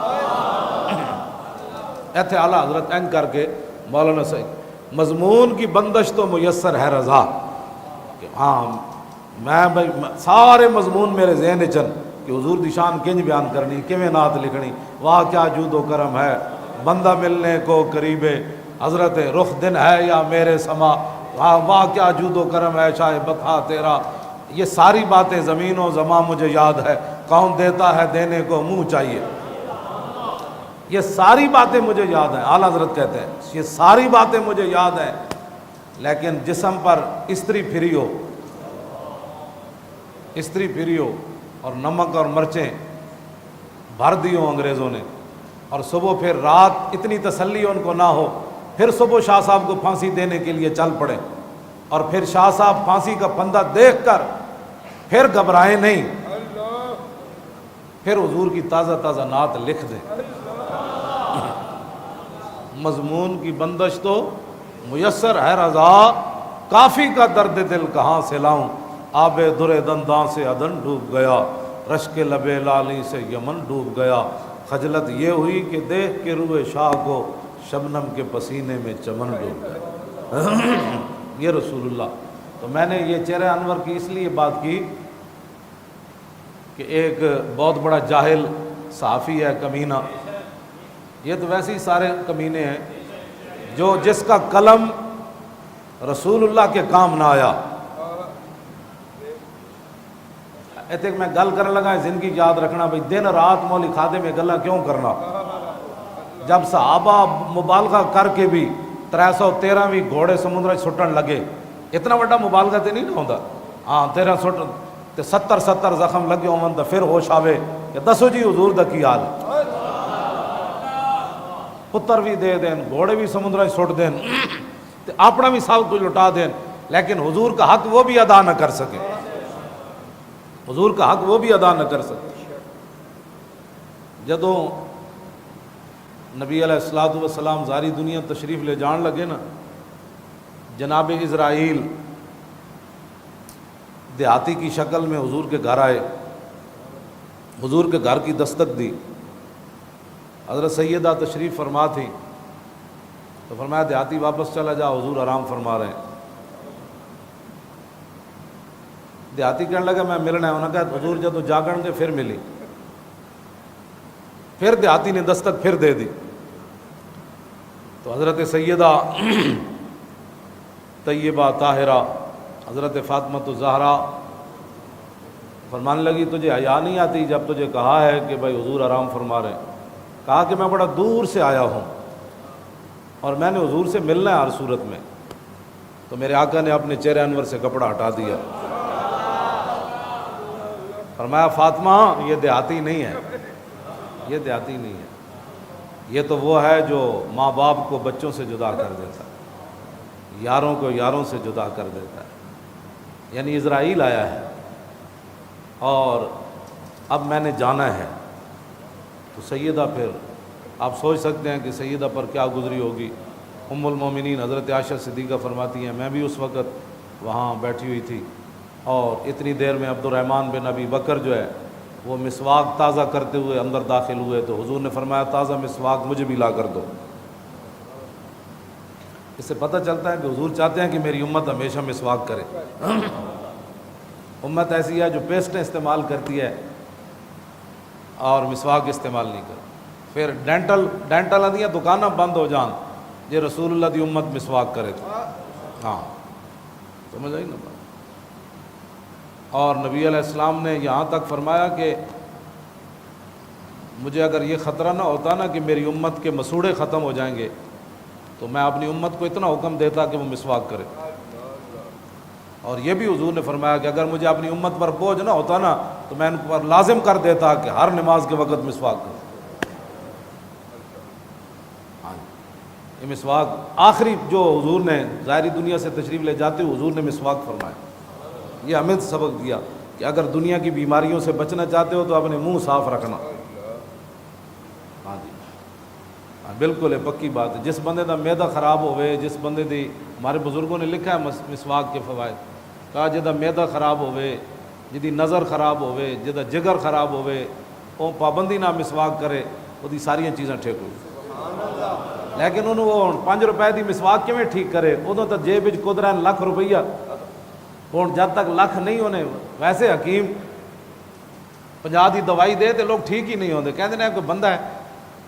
ایتھے اعلیٰ حضرت این کر کے مولانا سید مضمون کی بندش تو میسر ہے رضا, کہ ہاں میں سارے مضمون میرے ذہن چن کہ حضور دی شان کنج بیان کرنی, کیویں نعت لکھنی. واہ کیا جود و کرم ہے, بندہ ملنے کو قریب حضرت رخ دن ہے یا میرے سما, واہ کیا جود و کرم ہے شاہ بتا تیرا. یہ ساری باتیں زمین و زمان مجھے یاد ہے, کون دیتا ہے دینے کو منہ چاہیے. یہ ساری باتیں مجھے یاد ہیں, اعلیٰ حضرت کہتے ہیں یہ ساری باتیں مجھے یاد ہیں, لیکن جسم پر استری پھری ہو, استری پھری ہو اور نمک اور مرچیں بھر دی ہوں انگریزوں نے, اور صبح پھر رات اتنی تسلی ان کو نہ ہو, پھر صبح شاہ صاحب کو پھانسی دینے کے لیے چل پڑے, اور پھر شاہ صاحب پھانسی کا پھندا دیکھ کر پھر گھبرائیں نہیں, پھر حضور کی تازہ تازہ نعت لکھ دیں. مضمون کی بندش تو میسر ہے رضا, کافی کا درد دل کہاں سے لاؤں. آب در دنداں سے عدن ڈوب گیا, رشک لب لالی سے یمن ڈوب گیا. خجلت یہ ہوئی کہ دیکھ کے روئے شاہ کو, شبنم کے پسینے میں چمن ڈوب گیا. یہ رسول اللہ. تو میں نے یہ چہرہ انور کی اس لیے بات کی کہ ایک بہت بڑا جاہل صحافی ہے کمینہ, یہ تو ویسے ہی سارے کمینے ہیں, جو جس کا قلم رسول اللہ کے کام نہ آیا. ایتھے میں گل کرنے لگا زندگی یاد رکھنا بھئی دن رات مولی کھادے میں گلا کیوں کرنا. جب صحابہ مبالغہ کر کے بھی 313 گھوڑے سمندر سٹن لگے, اتنا بڑا مبالغہ تے نہیں نہ ہوندا. ہاں 13 سٹ تے 70 زخم لگے ہون تے پھر ہوش آوے کہ دسو جی حضور دا کی حال. پتر بھی دے دین، گھوڑے بھی سمندر سٹ دین تے اپنا بھی سب کچھ لٹا دین، لیکن حضور کا حق وہ بھی ادا نہ کر سکے، حضور کا حق وہ بھی ادا نہ کر سکے۔ جدوں نبی علیہ الصلوۃ والسلام ساری دنیا تشریف لے جان لگے نا، جناب اسرائیل دیہاتی کی شکل میں حضور کے گھر آئے، حضور کے گھر کی دستک دی، حضرت سیدہ تشریف فرما تھی تو فرمایا دیہاتی واپس چلا جا، حضور آرام فرما رہے ہیں۔ دیہاتی کہنے لگا میں ملنا ہے، انہوں نے کہا حضور جدو جاگن کے پھر ملی، پھر دیہاتی نے دستک پھر دے دی تو حضرت سیدہ طیبہ طاہرہ حضرت فاطمہ الزہرا فرمانے لگی تجھے حیا نہیں آتی جب تجھے کہا ہے کہ بھائی حضور آرام فرما رہے ہیں؟ کہا کہ میں بڑا دور سے آیا ہوں اور میں نے حضور سے ملنا ہے ہر صورت میں، تو میرے آقا نے اپنے چہرے انور سے کپڑا ہٹا دیا، فرمایا فاطمہ یہ دیہاتی نہیں ہے، یہ دیہاتی نہیں ہے، یہ تو وہ ہے جو ماں باپ کو بچوں سے جدا کر دیتا ہے، یاروں کو یاروں سے جدا کر دیتا ہے، یعنی اسرائیل آیا ہے اور اب میں نے جانا ہے۔ تو سیدہ پھر آپ سوچ سکتے ہیں کہ سیدہ پر کیا گزری ہوگی۔ ام المومنین حضرت عائشہ صدیقہ فرماتی ہیں میں بھی اس وقت وہاں بیٹھی ہوئی تھی اور اتنی دیر میں عبد الرحمن بن ابی بکر جو ہے وہ مسواک تازہ کرتے ہوئے اندر داخل ہوئے تو حضور نے فرمایا تازہ مسواک مجھے بھی لا کر دو۔ اس سے پتہ چلتا ہے کہ حضور چاہتے ہیں کہ میری امت ہمیشہ مسواک کرے۔ امت ایسی ہے جو پیسٹیں استعمال کرتی ہے اور مسواک استعمال نہیں کرتی، پھر ڈینٹل آدیاں دکانیں بند ہو جان یہ رسول اللہ دی امت مسواک کرے تو ہاں سمجھ آئی نا بات۔ اور نبی علیہ السلام نے یہاں تک فرمایا کہ مجھے اگر یہ خطرہ نہ ہوتا نا کہ میری امت کے مسوڑے ختم ہو جائیں گے تو میں اپنی امت کو اتنا حکم دیتا کہ وہ مسواک کرے، اور یہ بھی حضور نے فرمایا کہ اگر مجھے اپنی امت پر بوجھ نہ ہوتا نا تو میں ان پر لازم کر دیتا کہ ہر نماز کے وقت مسواک کرے۔ یہ مسواک آخری جو حضور نے ظاہری دنیا سے تشریف لے جاتے ہوئے حضور نے مسواک فرمایا، یہ ہمیں سبق دیا کہ اگر دنیا کی بیماریوں سے بچنا چاہتے ہو تو اپنے منہ صاف رکھنا۔ ہاں جی ہاں بالکل ہے، پکی بات ہے۔ جس بندے دا میدا خراب ہوئے، جس بندے دی ہمارے بزرگوں نے لکھا ہے مسواک کے فوائد، کہا جدا میدا خراب ہوئے، جدی نظر خراب ہوئے، جدا جگر خراب ہوئے، وہ پابندی نہ مسواک کرے وہ دی ساری چیزاں ٹھیک ہوئی۔ لیکن انہوں وہ 5 روپے دی مسواک کیویں ٹھیک کرے، ادوں تو جیب وچ قدرت لاکھ روپیہ، ہوں جب تک لاکھ نہیں ہونے ویسے حکیم 50 دی دوائی دے تو لوگ ٹھیک ہی نہیں ہوتے، کہتے ہیں کوئی بندہ ہے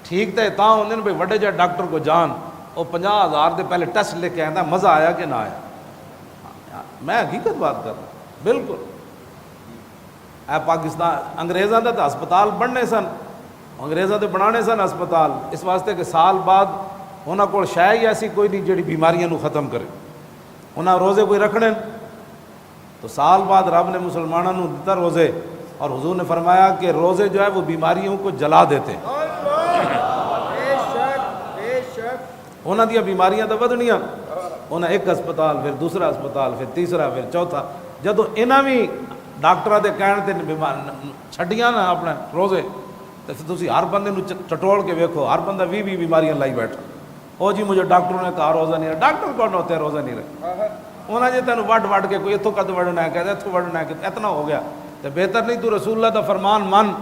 ٹھیک تو ہوتے ہیں بھائی وڈے جا ڈاکٹر کو جان وہ 50,000 دے پہلے ٹیسٹ لے کے آتا مزہ آیا کہ نہ آیا۔ میں حقیقت بات کر رہا ہوں بالکل۔ اے پاکستان انگریزاں دے تو ہسپتال بننے سن، انگریزاں دے بنانے سن ہسپتال اس واسطے کہ سال بعد انہاں کول شے ہی ایسی کوئی نہیں جڑی بیماریاں نو ختم کرے، انہاں روزے کوئی رکھنے تو سال بعد رب نے مسلمانوں نے دیتا روزے، اور حضور نے فرمایا کہ روزے جو ہے وہ بیماریوں کو جلا دیتے ہیں، انہاں دیا بیماریاں تو ودنیاں، انہاں ایک ہسپتال پھر دوسرا ہسپتال پھر تیسرا پھر چوتھا، جدو انہاں بھی ڈاکٹراں دے کہن تے چھڈیاں نا اپنے روزے تو پھر تسی ہر بندے نو چٹوڑ کے ویکھو ہر بندہ 20 بیماریاں لائی بیٹھا، او جی مجھے ڈاکٹروں نے کہا روزہ نہیں رکھا، ڈاکٹر کون ہوتے ہیں روزہ نہیں رکھا، انہاں جی تینوں وڈ کے کوئی اتوں کد وڑنا ہے کہتے اتوں وڑنا ہے کہ اتنا ہو گیا تو بہتر نہیں تو رسول اللہ دا فرمان من۔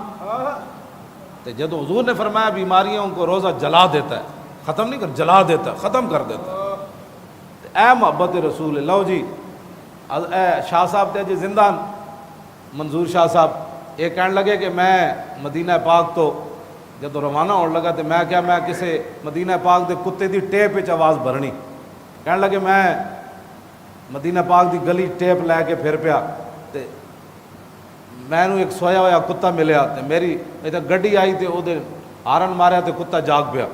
تو جدو حضور نے فرمایا بیماریوں کو روزہ جلا دیتا ہے، ختم نہیں کر جلا دیتا ہے، ختم کر دیتا ہے۔ اے محبت رسول اللہ جی، اے شاہ صاحب تے جی زندہ منظور شاہ صاحب یہ کہنے لگے کہ میں مدینہ پاک تو جدو روانہ ہونے لگا تو میں کیا میں کسی مدینہ پاک دے کتے دی ٹیپ وچ آواز بھرنی، کہنے لگے میں مدینہ پاک دی گلی ٹیپ لے کے پھر پیا تے میں نو ایک سویا ہوا کتا ملیا تے میری گڈی آئی تے او دے ہارن ماریا تے کتا جاگ پیا،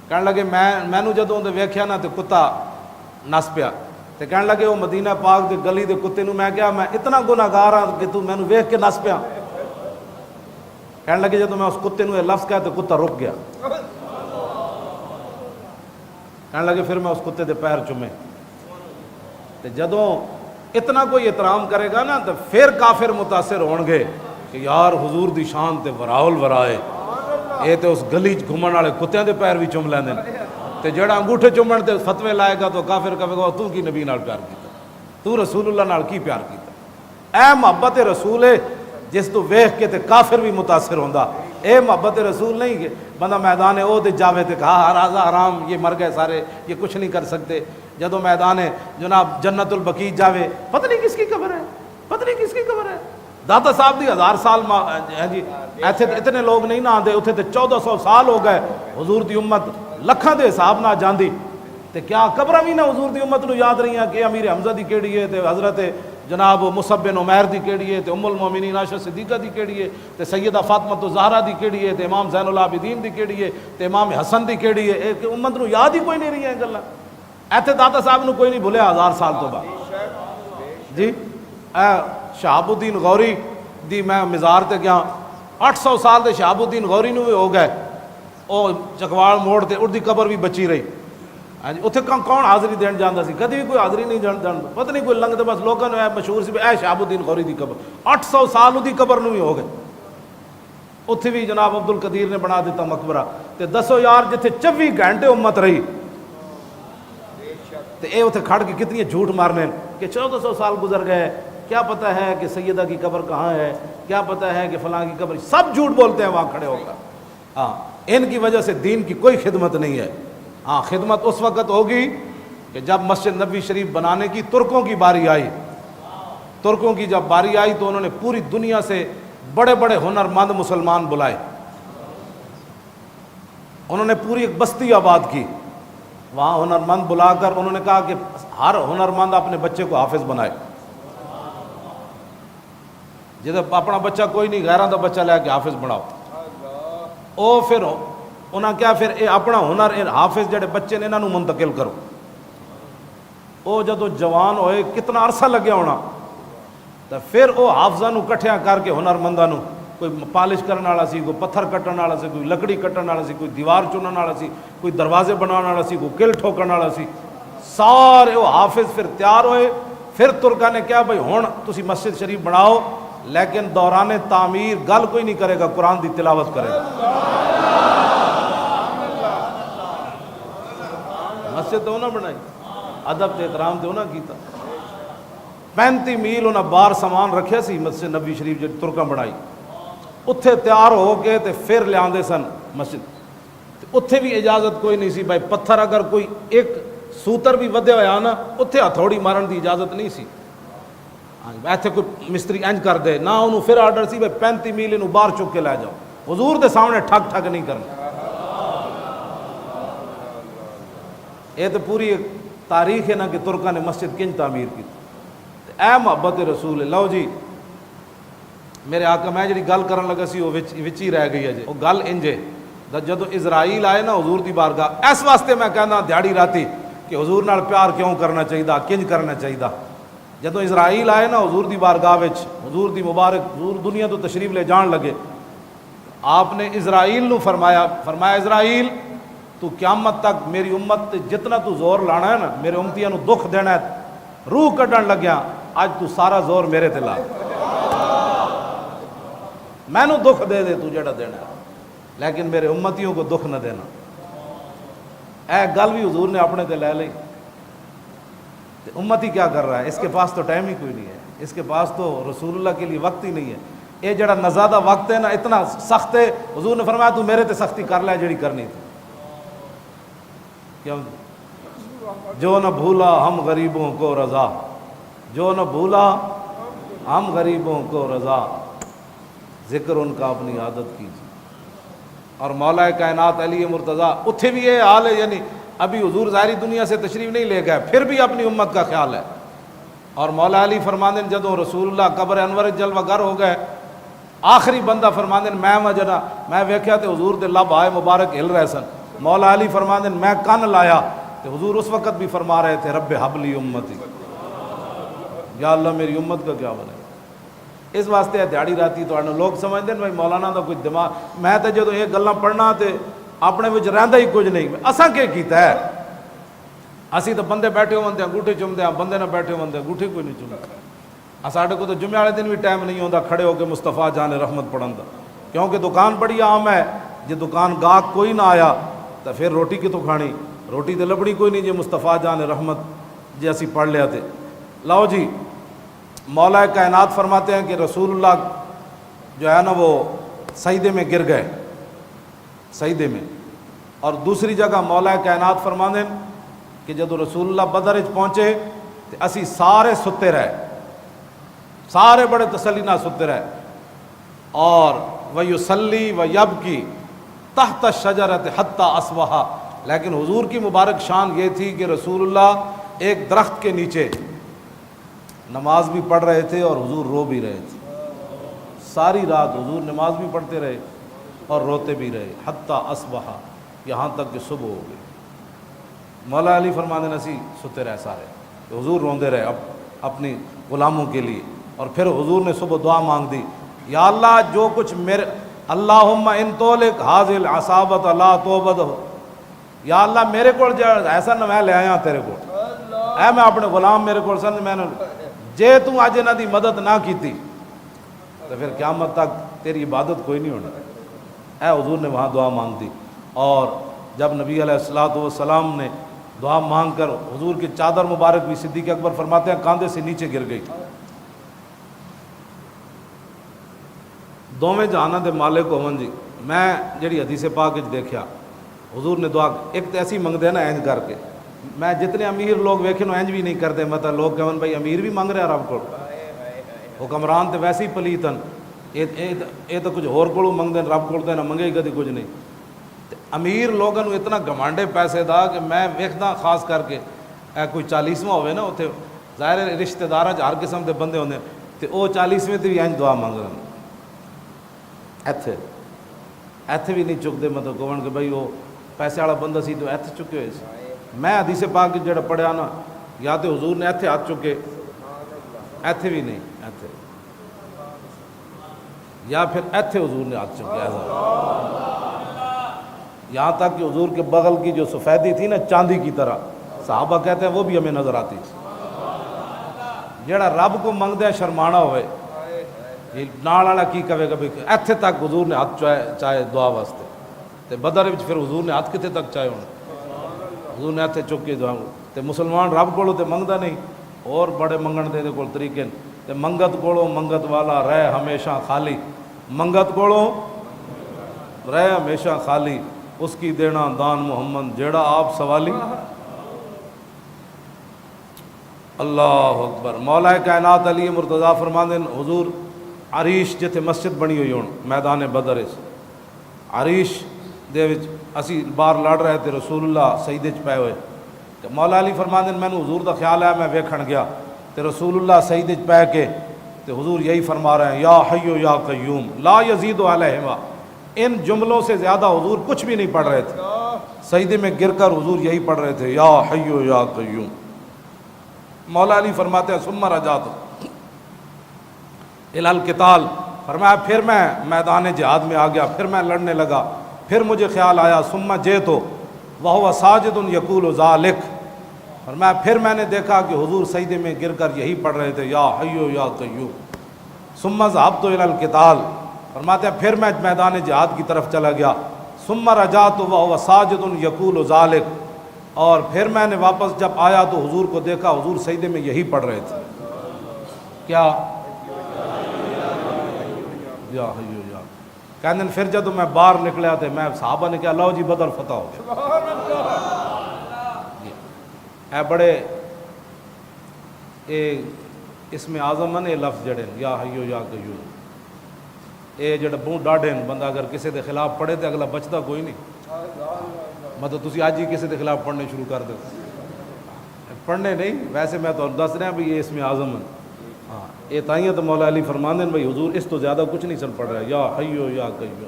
کہنے لگے میں نو جدوں دے ویکھیا نا تے کتا نس پیا تے کہنے لگے وہ مدینہ پاک دے گلی دے کتے نو میں کہا میں اتنا گناہگار ہاں کہ تو میں نو ویکھ کے نس پیا، کہنے لگے جدوں میں اس کتے نو یہ لفظ کہا تے کتا رک گیا، کہنے لگے پھر میں اس کتے دے پیر چومے. تے جدوں اتنا کوئی احترام کرے گا نا تو پھر کافر متاثر ہون گے کہ یار حضور دی شان تے وراول ورائے یہ تے اس گلی گھومن والے کتیاں دے پیر بھی چوم لیندے نے. تے جڑا انگوٹھے چومن تے فتوے لائے گا تو کافر کہے گا تو کی نبی نال پیار کیتا, تو رسول اللہ نال کی پیار کیتا. اے محبت رسول ہے جس تو ویکھ کے تے کافر بھی متاثر ہوندا. اے محبت رسول نہیں کہ بندہ میدان احد جاوے تے کہا راضا حرام یہ مر گئے سارے, یہ کچھ نہیں کر سکتے. جدو میدان جناب جنت البقیع جاوے پتہ نہیں کس کی قبر ہے, پتہ نہیں کس کی قبر ہے. داتا صاحب دی 1000 سال جی ایتھے اتنے لوگ نہیں نہ آندے, اتھے تے 1400 سال ہو گئے. حضور دی امت لکھاں دے حساب نہ جاندی تے کیا قبراں بھی نہ حضور دی امت نو یاد رہی ہیں کہ امیر حمزہ دی کیڑی ہے تے حضرت جناب مصعب بن عمیر دی کیڑی ہے تے ام المومنین عائشہ صدیقہ دی کیڑی ہے تے سیدہ فاطمہ الزہرا دی کیڑی ہے تے امام زین العابدین دی کیڑی ہے تے امام حسن دی کیڑی ہے. امت نو یاد ہی کوئی نہیں رہی ہے گلاں. ایتھے داتا صاحب نو کوئی نہیں بھولیا 1000 سال تو بعد جی. شہاب الدین غوری دی میں مزار تے گیا 800 سال دے شہاب الدین غوری نو بھی ہو گئے. او چکوال موڑ تے اُردی قبر بھی بچی رہی. ہاں جی اتنے کون حاضری دین جاندا سی, کدی بھی کوئی حاضری نہیں جاندا. پتہ نہیں کوئی لنگتے بس لوگوں نے مشہور سی اے شہاب الدین غوری دی قبر 800 سال اُدی قبر نو بھی ہو گئے. اتھے بھی جناب عبد القدیر نے بنا دیتا مقبرہ. تے دسو یار جتھے 24 گھنٹے امت رہی تے اے اتھے کھڑ کے کتنی جھوٹ مارنے کہ 1400 سال گزر گئے, کیا پتہ ہے کہ سیدہ کی قبر کہاں ہے, کیا پتہ ہے کہ فلاں کی قبر. سب جھوٹ بولتے ہیں وہاں کھڑے ہو کر. ہاں ان کی وجہ سے دین کی کوئی خدمت نہیں ہے. ہاں خدمت اس وقت ہوگی کہ جب مسجد نبوی شریف بنانے کی ترکوں کی باری آئی. ترکوں کی جب باری آئی تو انہوں نے پوری دنیا سے بڑے بڑے ہنرمند مسلمان بلائے. انہوں نے پوری ایک بستی آباد کی. وہاں ہنرمند بلا کر انہوں نے کہا کہ ہر ہنرمند اپنے بچے کو حافظ بنائے. جب اپنا بچہ کوئی نہیں غیراں دا بچہ لے کے حافظ بناؤ. او پھر انہاں کیا پھر اے اپنا ہنر اے حافظ جڑے بچے نے انہاں نو منتقل کرو. او جدو جوان ہوئے کتنا عرصہ لگیا ہونا تو پھر او حافظاں نو کٹھیاں کر کے ہنرمنداں نو, کوئی پالش کرنے والا سی, کوئی پتھر کٹن والا سی, کوئی لکڑی کٹن والا سی, کوئی دیوار چنن والا سی, کوئی دروازے بنانے والا سی, کوئی کل ٹھوکن والا سی. سارے وہ حافظ پھر تیار ہوئے. پھر ترکا نے کیا بھائی ہن تسی مسجد شریف بناؤ لیکن دوران تعمیر گل کوئی نہیں کرے گا, قرآن دی تلاوت کرے گا. مسجد تو نہ بنائی, ادب تے احترام تے نہ کیتا. 35 میل انہاں بار سامان رکھیا سی مسجد نبی شریف جڑی ترکاں بنائی. اتھے تیار ہو کے تے پھر لیاندے سن مسجد. اتھے بھی اجازت کوئی نہیں سی بھائی پتھر اگر کوئی ایک سوتر بھی ودیا ہوا نا اتھے ہتھوڑی مارن دی اجازت نہیں سی. ایتھے کوئی مستری انج کر دے نہ انہوں پھر آرڈر سی بھائی 35 میل انہوں باہر چک کے لے جاؤ. حضور دے سامنے ٹھگ ٹھگ نہیں کرنا. یہ تو پوری ایک تاریخ ہے نا کہ ترکاں نے مسجد کنج تعمیر کی. اے محبت رسول. لو جی میرے آقا میں جڑی گل کرن لگا سی وہ وچ ہی رہ گئی ہے جی. وہ گل انجے جدو اسرائیل آئے نا حضور دی بارگاہ, اس واسطے میں کہنا دیہڑی راتی کہ حضور نال پیار کیوں کرنا چاہیے, کنج کرنا چاہیے. جدو اسرائیل آئے نا حضور دی بارگاہ وچ, حضور دی مبارک حضور دنیا تو تشریف لے جان لگے, آپ نے اسرائیل نو فرمایا اسرائیل تو قیامت تک میری امت جتنا تو زور لانا ہے نا, میرے امتیاں نو دکھ دینا ہے, روح کڈن لگیا, اج تو سارا زور میرے تے لا, میں نو دکھ دے تو جڑا دینا ہے, لیکن میرے امتیوں کو دکھ نہ دینا. اے گل بھی حضور نے اپنے تے لے لی. امتی کیا کر رہا ہے, اس کے پاس تو ٹائم ہی کوئی نہیں ہے, اس کے پاس تو رسول اللہ کے لیے وقت ہی نہیں ہے. یہ جڑا نزادہ وقت ہے نا اتنا سخت ہے, حضور نے فرمایا تو میرے تے سختی کر لے جڑی کرنی تھی. کیوں جو نہ بھولا ہم غریبوں کو رضا, جو نہ بھولا ہم غریبوں کو رضا, ذکر ان کا اپنی عادت کیجیے. اور مولا کائنات علی مرتضیٰ اتھے بھی یہ حال ہے, یعنی ابھی حضور ظاہری دنیا سے تشریف نہیں لے گئے, پھر بھی اپنی امت کا خیال ہے. اور مولا علی فرماندن جدوں رسول اللہ قبر انور جلوہ گر ہو گئے, آخری بندہ فرماندن میں ویکھیا تے حضور دے لب آئے مبارک ہل رہے سن. مولا علی فرماندن میں کن لایا تے حضور اس وقت بھی فرما رہے تھے رب حبلی امتی, یا اللہ میری امت کا کیا بنے. اس واسطے دیہڑی راتی تو لوگ سمجھتے ہیں بھائی مولانا دا کوئی دماغ, میں تے جدوں یہ گلاں پڑھنا تے اپنے وچ رہندا ہی کچھ نہیں, اساں کی کیتا ہے, اسی تو بندے بیٹھے ہوتے ہیں انگوٹھے چومتے ہیں، بندے نہ بیٹھے ہوتے ہیں انگوٹھے کوئی نہیں چومتے۔ ساڈے کو تو جمعے والے دن بھی ٹائم نہیں ہوتا کھڑے ہو کے مصطفیٰ جان رحمت پڑھن دا، کیونکہ دکان بڑی عام ہے، جی دکان گاہک کوئی نہ آیا تو پھر روٹی کتوں کھانی، روٹی تو لبڑی کوئی نہیں جی مصطفیٰ جان رحمت جی اسی پڑھ لیا تھے۔ لاؤ جی، مولا کائنات فرماتے ہیں کہ رسول اللہ جو ہے نا وہ سجدے میں گر گئے، سجدے میں۔ اور دوسری جگہ مولا کائنات فرماتے ہیں کہ جب رسول اللہ بدر وچ پہنچے تو اسی سارے ستے رہے، سارے بڑے تسلی نہ ستے رہے، اور وَيُصَلِّي وَيَبْكِي تحت الشجرۃ حتی اصبح، لیکن حضور کی مبارک شان یہ تھی کہ رسول اللہ ایک درخت کے نیچے نماز بھی پڑھ رہے تھے اور حضور رو بھی رہے تھے، ساری رات حضور نماز بھی پڑھتے رہے اور روتے بھی رہے، حتی اصبح، یہاں تک کہ صبح ہو گئی۔ مولا علی فرمانے نسی ستے رہے سارے، تو حضور روندے رہے اپنی غلاموں کے لیے، اور پھر حضور نے صبح دعا مانگ دی، یا اللہ جو کچھ میرے اللہم ان تولک حاضر العصابت لا توبد، یا اللہ میرے کو ایسا نہ میں لے آیا تیرے کو، اے میں اپنے غلام میرے کو سن میں نے جے تو اج انہاں دی مدد نہ کیتی تو پھر قیامت تک تیری عبادت کوئی نہیں ہونا۔ اے حضور نے وہاں دعا مانگ دی، اور جب نبی علیہ الصلوۃ والسلام نے دعا مانگ کر حضور کی چادر مبارک بھی صدیق اکبر فرماتے ہیں کاندھے سے نیچے گر گئی۔ دوویں جہاناں دے مالک ہون جی، میں جڑی حدیث پاک وچ دیکھیا حضور نے دعا ایک تو ایسی منگتے ہیں نا اینج کر کے، میں جتنے امیر لوگ ویکھے نو اینج بھی نہیں کرتے، مطلب لوگ کہون بھائی امیر بھی منگ رہے رب کو، حکمران تے ویسے ہی پلیت ہیں، یہ تو کچھ ہور کولوں منگتے ہیں، رب کول تے نہ منگے ہی کدی کچھ نہیں۔ امیر لوگوں کو اتنا گھمانڈے پیسے دا کہ میں ویکھدا خاص کر کے کوئی 40واں ہوئے نا اتنے ظاہر رشتہ داراں ہر قسم کے بندے ہوندے تے او 40ویں تے بھی اینج دعا منگ رہے ہیں، ایتھے بھی نہیں چکتے، مطلب کہون کہ بھائی وہ پیسے والا بندہ سی تو ایتھے چکے ہوئے سی۔ میں حدیث پاک جڑا پڑھیا نا، یا تو حضور نے ایتھے ہاتھ چکے، ایتھے بھی نہیں، ایتھے یا پھر ایتھے حضور نے ہاتھ چکے ایسا، یہاں تک کہ حضور کے بغل کی جو سفیدی تھی نا چاندی کی طرح، صحابہ کہتے ہیں وہ بھی ہمیں نظر آتی تھی۔ جڑا رب کو منگدے ہیں شرمانا ہوئے، یہ نال والا کی کہے گا بھی ایتھے تک حضور نے ہاتھ چاہے دعا واسطے، تے بدر وچ پھر حضور نے ہاتھ کتے تک چاہے ہونے، حضور نے ایتھے چک کے دعا، تے مسلمان رب کولو تے منگدا نہیں، اور بڑے منگن دے کول طریقے، تے منگت کولو منگت والا رہے ہمیشہ خالی، منگت کولو رہے ہمیشہ خالی، اس کی دینا دان محمد جیڑا آپ سوالی۔ اللہ اکبر۔ مولا کائنات علی مرتضیٰ فرماندے حضور عریش جتھے مسجد بنی ہوئی ہون میدان بدر اس عریش دے وچ اسی بار لڑ رہے تھے، رسول اللہ سجدے چ پے ہوئے، کہ مولا علی فرماندے مینوں حضور دا خیال ہے میں ویکھن گیا تے رسول اللہ سجدے چ پے کے تے حضور یہی فرما رہے ہیں، یا حی یا قیوم لا یزید علیہما، ان جملوں سے زیادہ حضور کچھ بھی نہیں پڑھ رہے تھے، سجدے میں گر کر حضور یہی پڑھ رہے تھے، یا حی یا قیوم۔ مولا علی فرماتے ہیں ثم رجعت الی القتال، فرمایا پھر میں میدان جہاد میں آ گیا، پھر میں لڑنے لگا، پھر مجھے خیال آیا ثم جئت وہو ساجد یقول ذلک، فرمایا پھر میں نے دیکھا کہ حضور سجدے میں گر کر یہی پڑھ رہے تھے، یا حی یا قیوم۔ ثم ذهبت الی القتال، فرماتے ہیں پھر میں میدان جہاد کی طرف چلا گیا، ثم رجعت وهو ساجد یقول ذلک، اور پھر میں نے واپس جب آیا تو حضور کو دیکھا حضور سجدے میں یہی پڑھ رہے تھے، کیا یا حی یا، کہنے پھر جب میں باہر نکلیا تھے میں صحابہ نے کہا لو جی بدر فتح ہو گیا۔ اے بڑے اے اس میں اعظم ہیں، لفظ جڑے یا حی یا قیوم، اے جڑے بہت ڈاڈے ہیں، بندہ اگر کسی دے خلاف پڑھے تو اگلا بچتا کوئی نہیں، مطلب تسی آج ہی کسی دے خلاف پڑھنے شروع کر دو، پڑھنے نہیں، ویسے میں تو دس رہا بھی یہ اس میں اعظم ہیں۔ ہاں یہ تائیں تو مولا علی فرماندے ہیں بھائی حضور اس تو زیادہ کچھ نہیں سن پڑھ رہا، یا حی یا قیوم،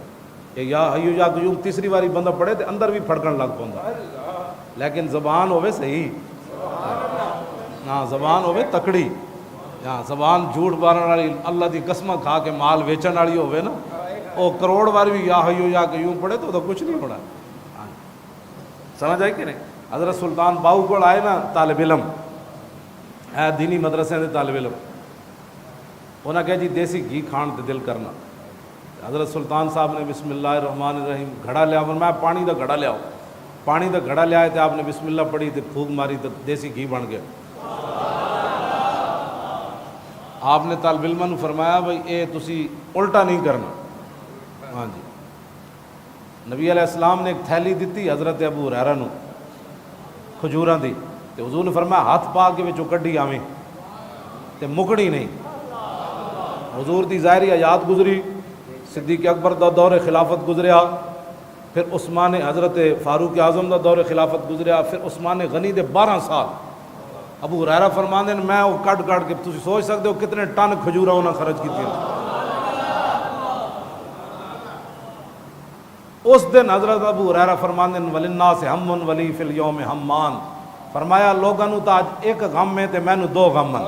یہ یا حی یا قیوم تیسری باری بندہ پڑھے تو اندر بھی پھڑکن لگ پوندا، لیکن زبان ہوے صحیح، ہاں زبان ہوے تکڑی، ہاں زبان جھوٹ مارن والی اللہ دی قسم کھا کے مال ویچن والی ہوے نا، وہ کروڑ بار بھی یا حی یا قیوم پڑھے تو کچھ نہیں ہونا، سمجھ آئی کہ نہیں؟ حضرت سلطان باہو کو آئے نا طالب علم ہے دینی مدرسے دے طالب علم، انہاں کہا جی دیسی گھی کھان تے دل کرنا۔ حضرت سلطان صاحب نے بسم اللہ الرحمن الرحیم گھڑا لیا، فرمایا پانی دا گھڑا لیاؤ، پانی دا گھڑا لیا تے آپ نے بسم اللہ پڑھی تے پھونک ماری تے دیسی گھی بن گیا۔ آپ نے طالب علماں نوں فرمایا بھئی اے تسی الٹا نہیں کرنا۔ ہاں جی، نبی علیہ السلام نے ایک تھیلی دیتی حضرت ابو ہریرہ نوں کھجوراں دی، تے حضور نے فرمایا ہاتھ پا کے وچوں کڈی آویں تے مکڑی نہیں۔ حضور دی ظاہری حیات گزری، صدیق اکبر دا دور خلافت گزریا، پھر عثمان حضرت فاروق اعظم دا دور خلافت گزریا، پھر عثمان غنی دے 12 سال۔ ابو ہریرہ فرماندے نے میں وہ کٹ کے تسی سوچ سکتے ہو کتنے ٹن کھجوراں انہاں خرچ کیتیاں۔ اس دن حضرت ابو ہریرہ فرماندے نے وللناس ہم ولی فی الیوم ہمان، فرمایا لوگاں نوں تا اج ایک غم ہے تے مینوں 2 غم ہیں۔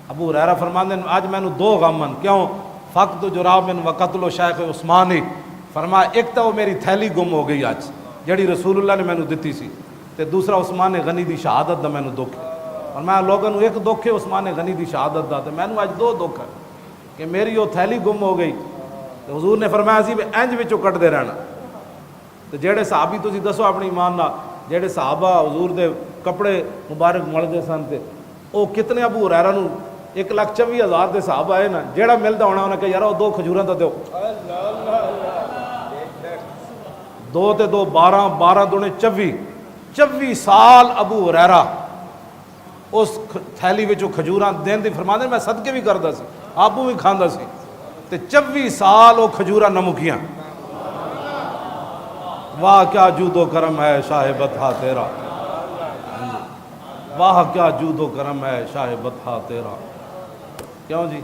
ابو ہریرہ فرماندے نے اج مینوں 2 غم ہیں، کیوں؟ فقد جراب و قتل شیخ عثمانی، فرمایا ایک تو وہ میری تھیلی گم ہو گئی اج جڑی رسول اللہ نے مینوں دتی سی، تے دوسرا عثمان غنی دی شہادت دا مینوں دکھ ہے۔ فرمایا لوگاں نوں ایک دکھ ہے عثمان غنی دی شہادت دا، تے مینوں اج 2 دکھ ہے کہ میری وہ تھیلی گم ہو گئی۔ تے حضور نے فرمایا سی انج وچوں کٹ دے رہنا۔ تے جڑے صحابی تسی دسو اپنی ایمان نال جڑے صحابہ حضور دے کپڑے مبارک ملدے سن تے او کتنے ابو ہریرہ نوں 1,24,000 دے صحابہ آئے نا، جیڑا ملدا ہونا انہاں کہ یار وہ 2 کھجوراں تے دیو، 2 تے 2 12 12 دونے 24 سال ابو ہریرہ اس تھیلی وچوں کھجوراں دین دی فرماندے میں صدقے بھی کردا سی، آپو بھی کھاندا سی، تے 24 سال وہ کھجوراں نہ مکیاں۔ واہ کیا جود و کرم ہے شاہ بطحہ تیرا، واہ کیا جود و کرم ہے شاہ بطحہ تیرا۔ کیوں جی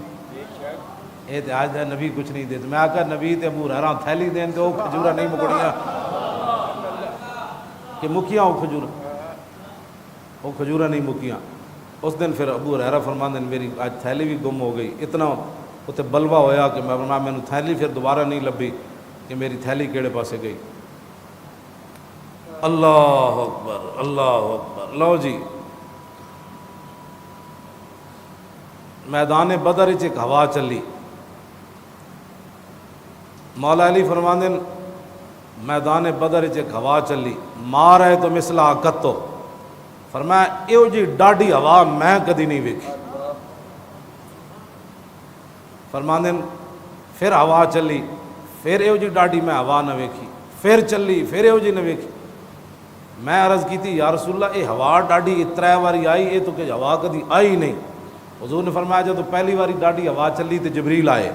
اے تے آج نبی کچھ نہیں دیتے، میں آکھا نبی تے ابو ہریرہ تھیلی دین تے وہ کھجوراں نہیں مکڑیاں کہ مکیاں وہ کھجوراں نہیں مکیاں۔ اس دن پھر ابو ہریرہ فرماندے نے میری آج تھیلی بھی گم ہو گئی، اتنا اتنے بلوا ہویا کہ میں تھیلی پھر دوبارہ نہیں لبھی کہ میری تھیلی کیڑے پاسے گئی۔ اللہ اکبر اللہ اکبر۔ لو جی میدان بدر وچ ایک ہوا چلی، مولا علی فرماندے میدان بدر وچ ایک ہوا چلی، مار ہے تو مثل آکتو، فرمایا ایو جی ڈاڈی ہوا میں کدی نہیں ویکھی۔ فرماندے پھر ہوا چلی، پھر ایو جی ڈاڈی میں ہوا نہ ویکھی، پھر چلی پھر ایو جی نہ ویکھی۔ میں عرض کی تھی یا رسول اللہ اے ہوا ڈاڈی 3 واری آئی، اے تو کہ ہوا کدی آئی نہیں۔ حضور نے فرمایا جب پہلی واری ڈاڈی ہوا چلی تو جبریل آئے۔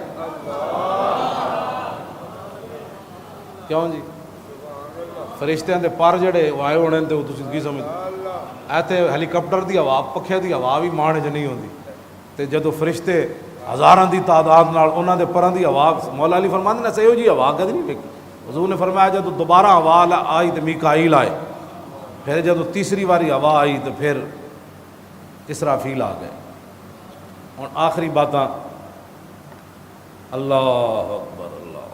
کیوں جی فرشتیاں دے پر جڑے آئے ہونے تے تسی کی سمجھ ایتھے ہیلی کاپٹر دی ہوا پکھے دی ہوا بھی مانے چ نہیں ہوندی، تے جدو فرشتے ہزاراں دی تعداد نال انہاں دے پراں دی ہوا، مولا علی فرماندے نے سہیو جی ہوا کدی نہیں ویکھی۔ حضور نے فرمایا جدو دوبارہ ہوا آئی تو میکائیل آئے، پھر جدو تیسری واری ہوا آئی تو پھر اسرافیل آ گئے۔ اور آخری باتاں اللہ اکبر اللہ،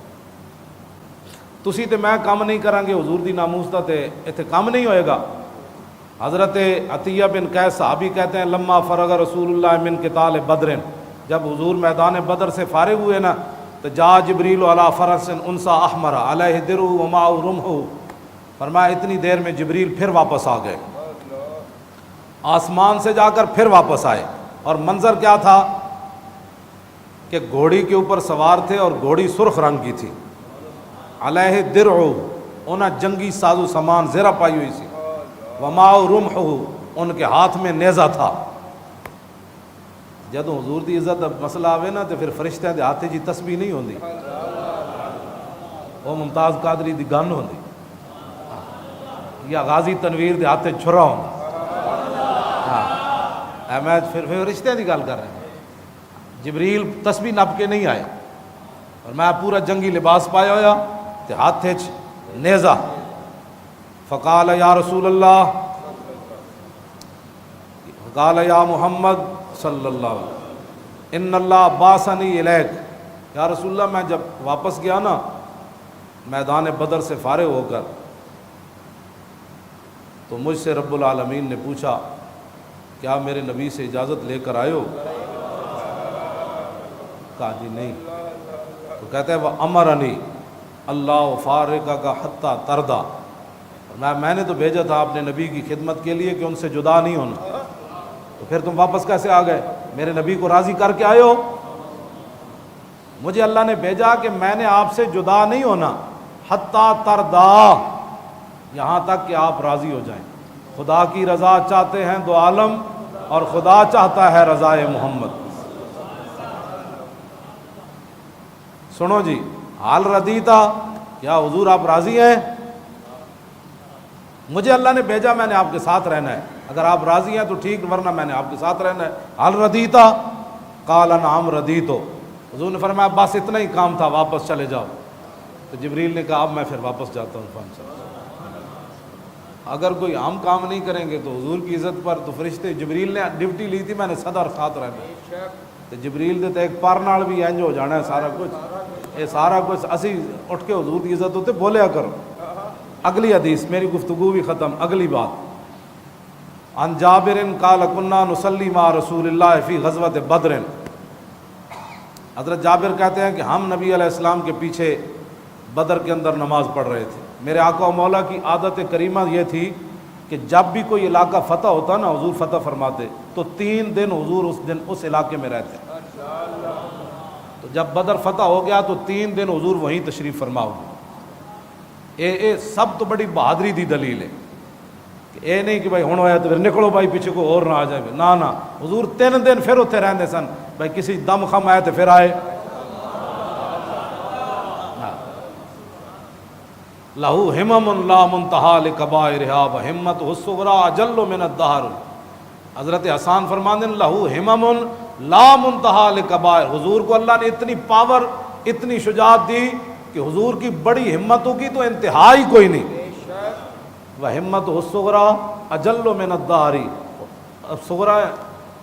تسی تے میں کام نہیں کریں گے حضور دی ناموس دا تے ایتھے کام نہیں ہوئے گا۔ حضرت عطیہ بن قیس صحابی کہتے ہیں لما فرغ رسول اللہ من قتال بدر، جب حضور میدان بدر سے فارغ ہوئے نا تو جا جبریل علی فرس انسا احمر علیہ درع ومعہ رمح، فرمایا اتنی دیر میں جبریل پھر واپس آ گئے، آسمان سے جا کر پھر واپس آئے، اور منظر کیا تھا کہ گھوڑی کے اوپر سوار تھے اور گھوڑی سرخ رنگ کی تھی، علیہ درع انہاں جنگی ساز و سامان زیرہ پائی ہوئی سی، ومعہ رمح ان کے ہاتھ میں نیزہ تھا۔ جدو حضور دی عزت دا مسئلہ آوے نا تو پھر فرشتیاں دے ہاتھے جی تسبیح نہیں ہوندی، وہ ممتاز قادری دی گن ہوندی یا غازی تنویر دے ہاتھے چھرا ہوندا۔ میں پھر فرشتیاں دی گل کر رہے ہیں، جبریل تسبیح نپ کے نہیں آئے، اور میں پورا جنگی لباس پایا ہویا تے ہاتھے نیزہ، فقال یا رسول اللہ، فقال یا محمد صلی اللہ علیہ وسلم ان اللہ باسنی الیک، یا رسول اللہ میں جب واپس گیا نا میدان بدر سے فارغ ہو کر تو مجھ سے رب العالمین نے پوچھا کیا میرے نبی سے اجازت لے کر آئے ہو؟ کہا جی نہیں۔ تو کہتے ہیں وہ امرنی اللہ فارقہ کا حتیٰ تردا، میں نے تو بھیجا تھا اپنے نبی کی خدمت کے لیے کہ ان سے جدا نہیں ہونا، تو پھر تم واپس کیسے آ گئے؟ میرے نبی کو راضی کر کے آئے ہو؟ مجھے اللہ نے بھیجا کہ میں نے آپ سے جدا نہیں ہونا، حتیٰ تردا، یہاں تک کہ آپ راضی ہو جائیں۔ خدا کی رضا چاہتے ہیں دو عالم، اور خدا چاہتا ہے رضائے محمد۔ سنو جی، حال ردیتا، کیا حضور آپ راضی ہیں؟ مجھے اللہ نے بھیجا، میں نے آپ کے ساتھ رہنا ہے، اگر آپ راضی ہیں تو ٹھیک، ورنہ میں نے آپ کے ساتھ رہنا ہے۔ حال ردیتا، قال نعم ردیتو، حضور نے فرمایا بس اتنا ہی کام تھا، واپس چلے جاؤ۔ تو جبریل نے کہا اب میں پھر واپس جاتا ہوں عرفان صاحب۔ اگر کوئی عام کام نہیں کریں گے تو حضور کی عزت پر تو فرشتے، جبریل نے ڈیوٹی لی تھی میں نے صدر ساتھ رہنا، تو جبریل دے تو ایک پار نال بھی انج ہو جانا ہے سارا کچھ، یہ سارا کچھ اسی اٹھ کے حضور کی عزت ہوتے بولیا کرو۔ اگلی حدیث، میری گفتگو بھی ختم، اگلی بات، عن جابر قال كنا نصلي مع رسول اللہ فی غزوۃ بدر، حضرت جابر کہتے ہیں کہ ہم نبی علیہ السلام کے پیچھے بدر کے اندر نماز پڑھ رہے تھے۔ میرے آقا و مولا کی عادت کریمہ یہ تھی کہ جب بھی کوئی علاقہ فتح ہوتا نا، حضور فتح فرماتے تو 3 دن حضور اس علاقے میں رہتے۔ تو جب بدر فتح ہو گیا تو 3 دن حضور وہیں تشریف فرما ہوئے۔ اے سب تو بڑی بہادری دی دلیل ہے کہ اے نہیں کہ بھائی ہن ہویا تو پھر نکلو بھائی پیچھے کو اور نہ آ جائے، نہ حضور 3 دن پھر اتنے رہندے سن، بھائی کسی دم خم آئے تو پھر آئے۔ لہو ہمم لا منتہا لکبائرہا وہمتہ الصغریٰ اجل من الدہر، حضرت حسان فرماندے لہو ہمم لا منتہا لکبائر، حضور کو اللہ نے اتنی پاور، اتنی شجاعت دی کہ حضور کی بڑی ہمتوں کی تو انتہا ہی کوئی نہیں۔ وہمتہ الصغریٰ اجل من الدہر، اب صغریٰ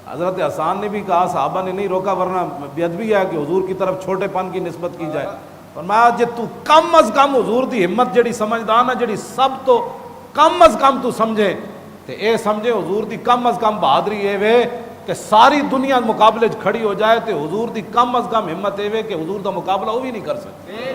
حضرت حسان نے بھی کہا، صحابہ نے نہیں روکا، ورنہ بے ادبی ہے کہ حضور کی طرف چھوٹے پن کی نسبت کی جائے۔ فرمایا جے تو کم از کم حضور دی ہمت جڑی سمجھدان ہے، جڑی سب تو کم از کم تو سمجھے تے اے سمجھے حضور دی کم از کم بہادری اے وے کہ ساری دنیا مقابلے کھڑی ہو جائے تے حضور دی کم از کم ہمت اے وے کہ حضور دا مقابلہ وہ بھی نہیں کر سکتے۔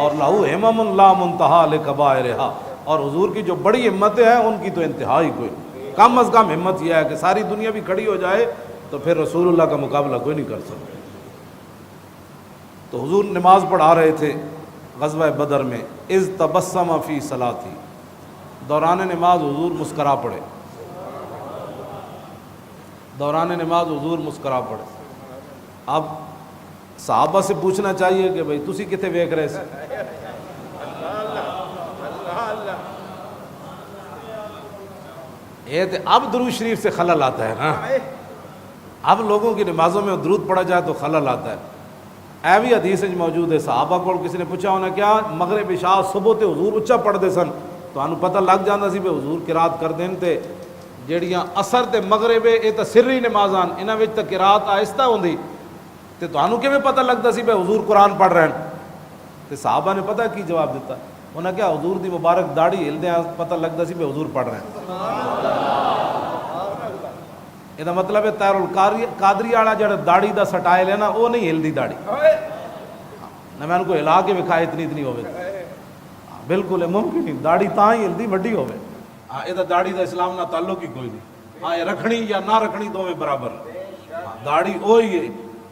اور لہو ہمم لا منتہا لکبائرہا، اور حضور کی جو بڑی ہمتیں ہیں ان کی تو انتہا ہی کوئی نہیں۔ کم از کم ہمت یہ ہے کہ ساری دنیا بھی کھڑی ہو جائے تو پھر رسول اللہ کا مقابلہ کوئی نہیں کر سکتا۔ تو حضور نماز پڑھا رہے تھے غزوہ بدر میں، اذ تبسم فی صلاتی، دوران نماز حضور مسکرا پڑے، دوران نماز حضور مسکرا پڑے۔ اب صحابہ سے پوچھنا چاہیے کہ بھئی تسی کتے ویکھ رہے سے؟ یہ اب درود شریف سے خلل آتا ہے نا، اب لوگوں کی نمازوں میں درود پڑھا جائے تو خلل آتا ہے۔ اے بھی حدیث موجود ہے، صحابہ کو کسی نے پوچھا ہونا کیا مغرب عشاء صبح تے حضور اچا پڑھتے سن، تو انہوں پتہ لگ جاتا سی بھئی حضور قرات کر دین تے جیڑیاں اثر تے مغرب اے تے سری نمازاں انہاں وچ تے قرات آہستہ ہوندی، تے تانوں کیویں پتہ لگدا سی بھئی حضور قرآن پڑھ رہے ہیں؟ تے صحابہ نے پتہ کی جواب دیتا، انہاں کیا حضور دی مبارک داڑھی ہلدیاں پتہ لگدا سی بھئی حضور پڑھ رہے ہیں۔ یہ مطلب ہے تیر القادری والا جڑا داڑھی دا سٹائل ہے نا، وہ نہیں ہلدی داڑھی، نہ میں ان کو ہلا کے وکھائے اتنی ہوئے، بالکل ہے ممکن نہیں، داڑھی تاں ہی ہلدی وڈی ہوئے۔ ہاں یہ داڑھی دا اسلام نہ تعلق ہی کوئی نہیں، ہاں یہ رکھنی یا نہ رکھنی دونوں برابر، داڑھی وہی ہے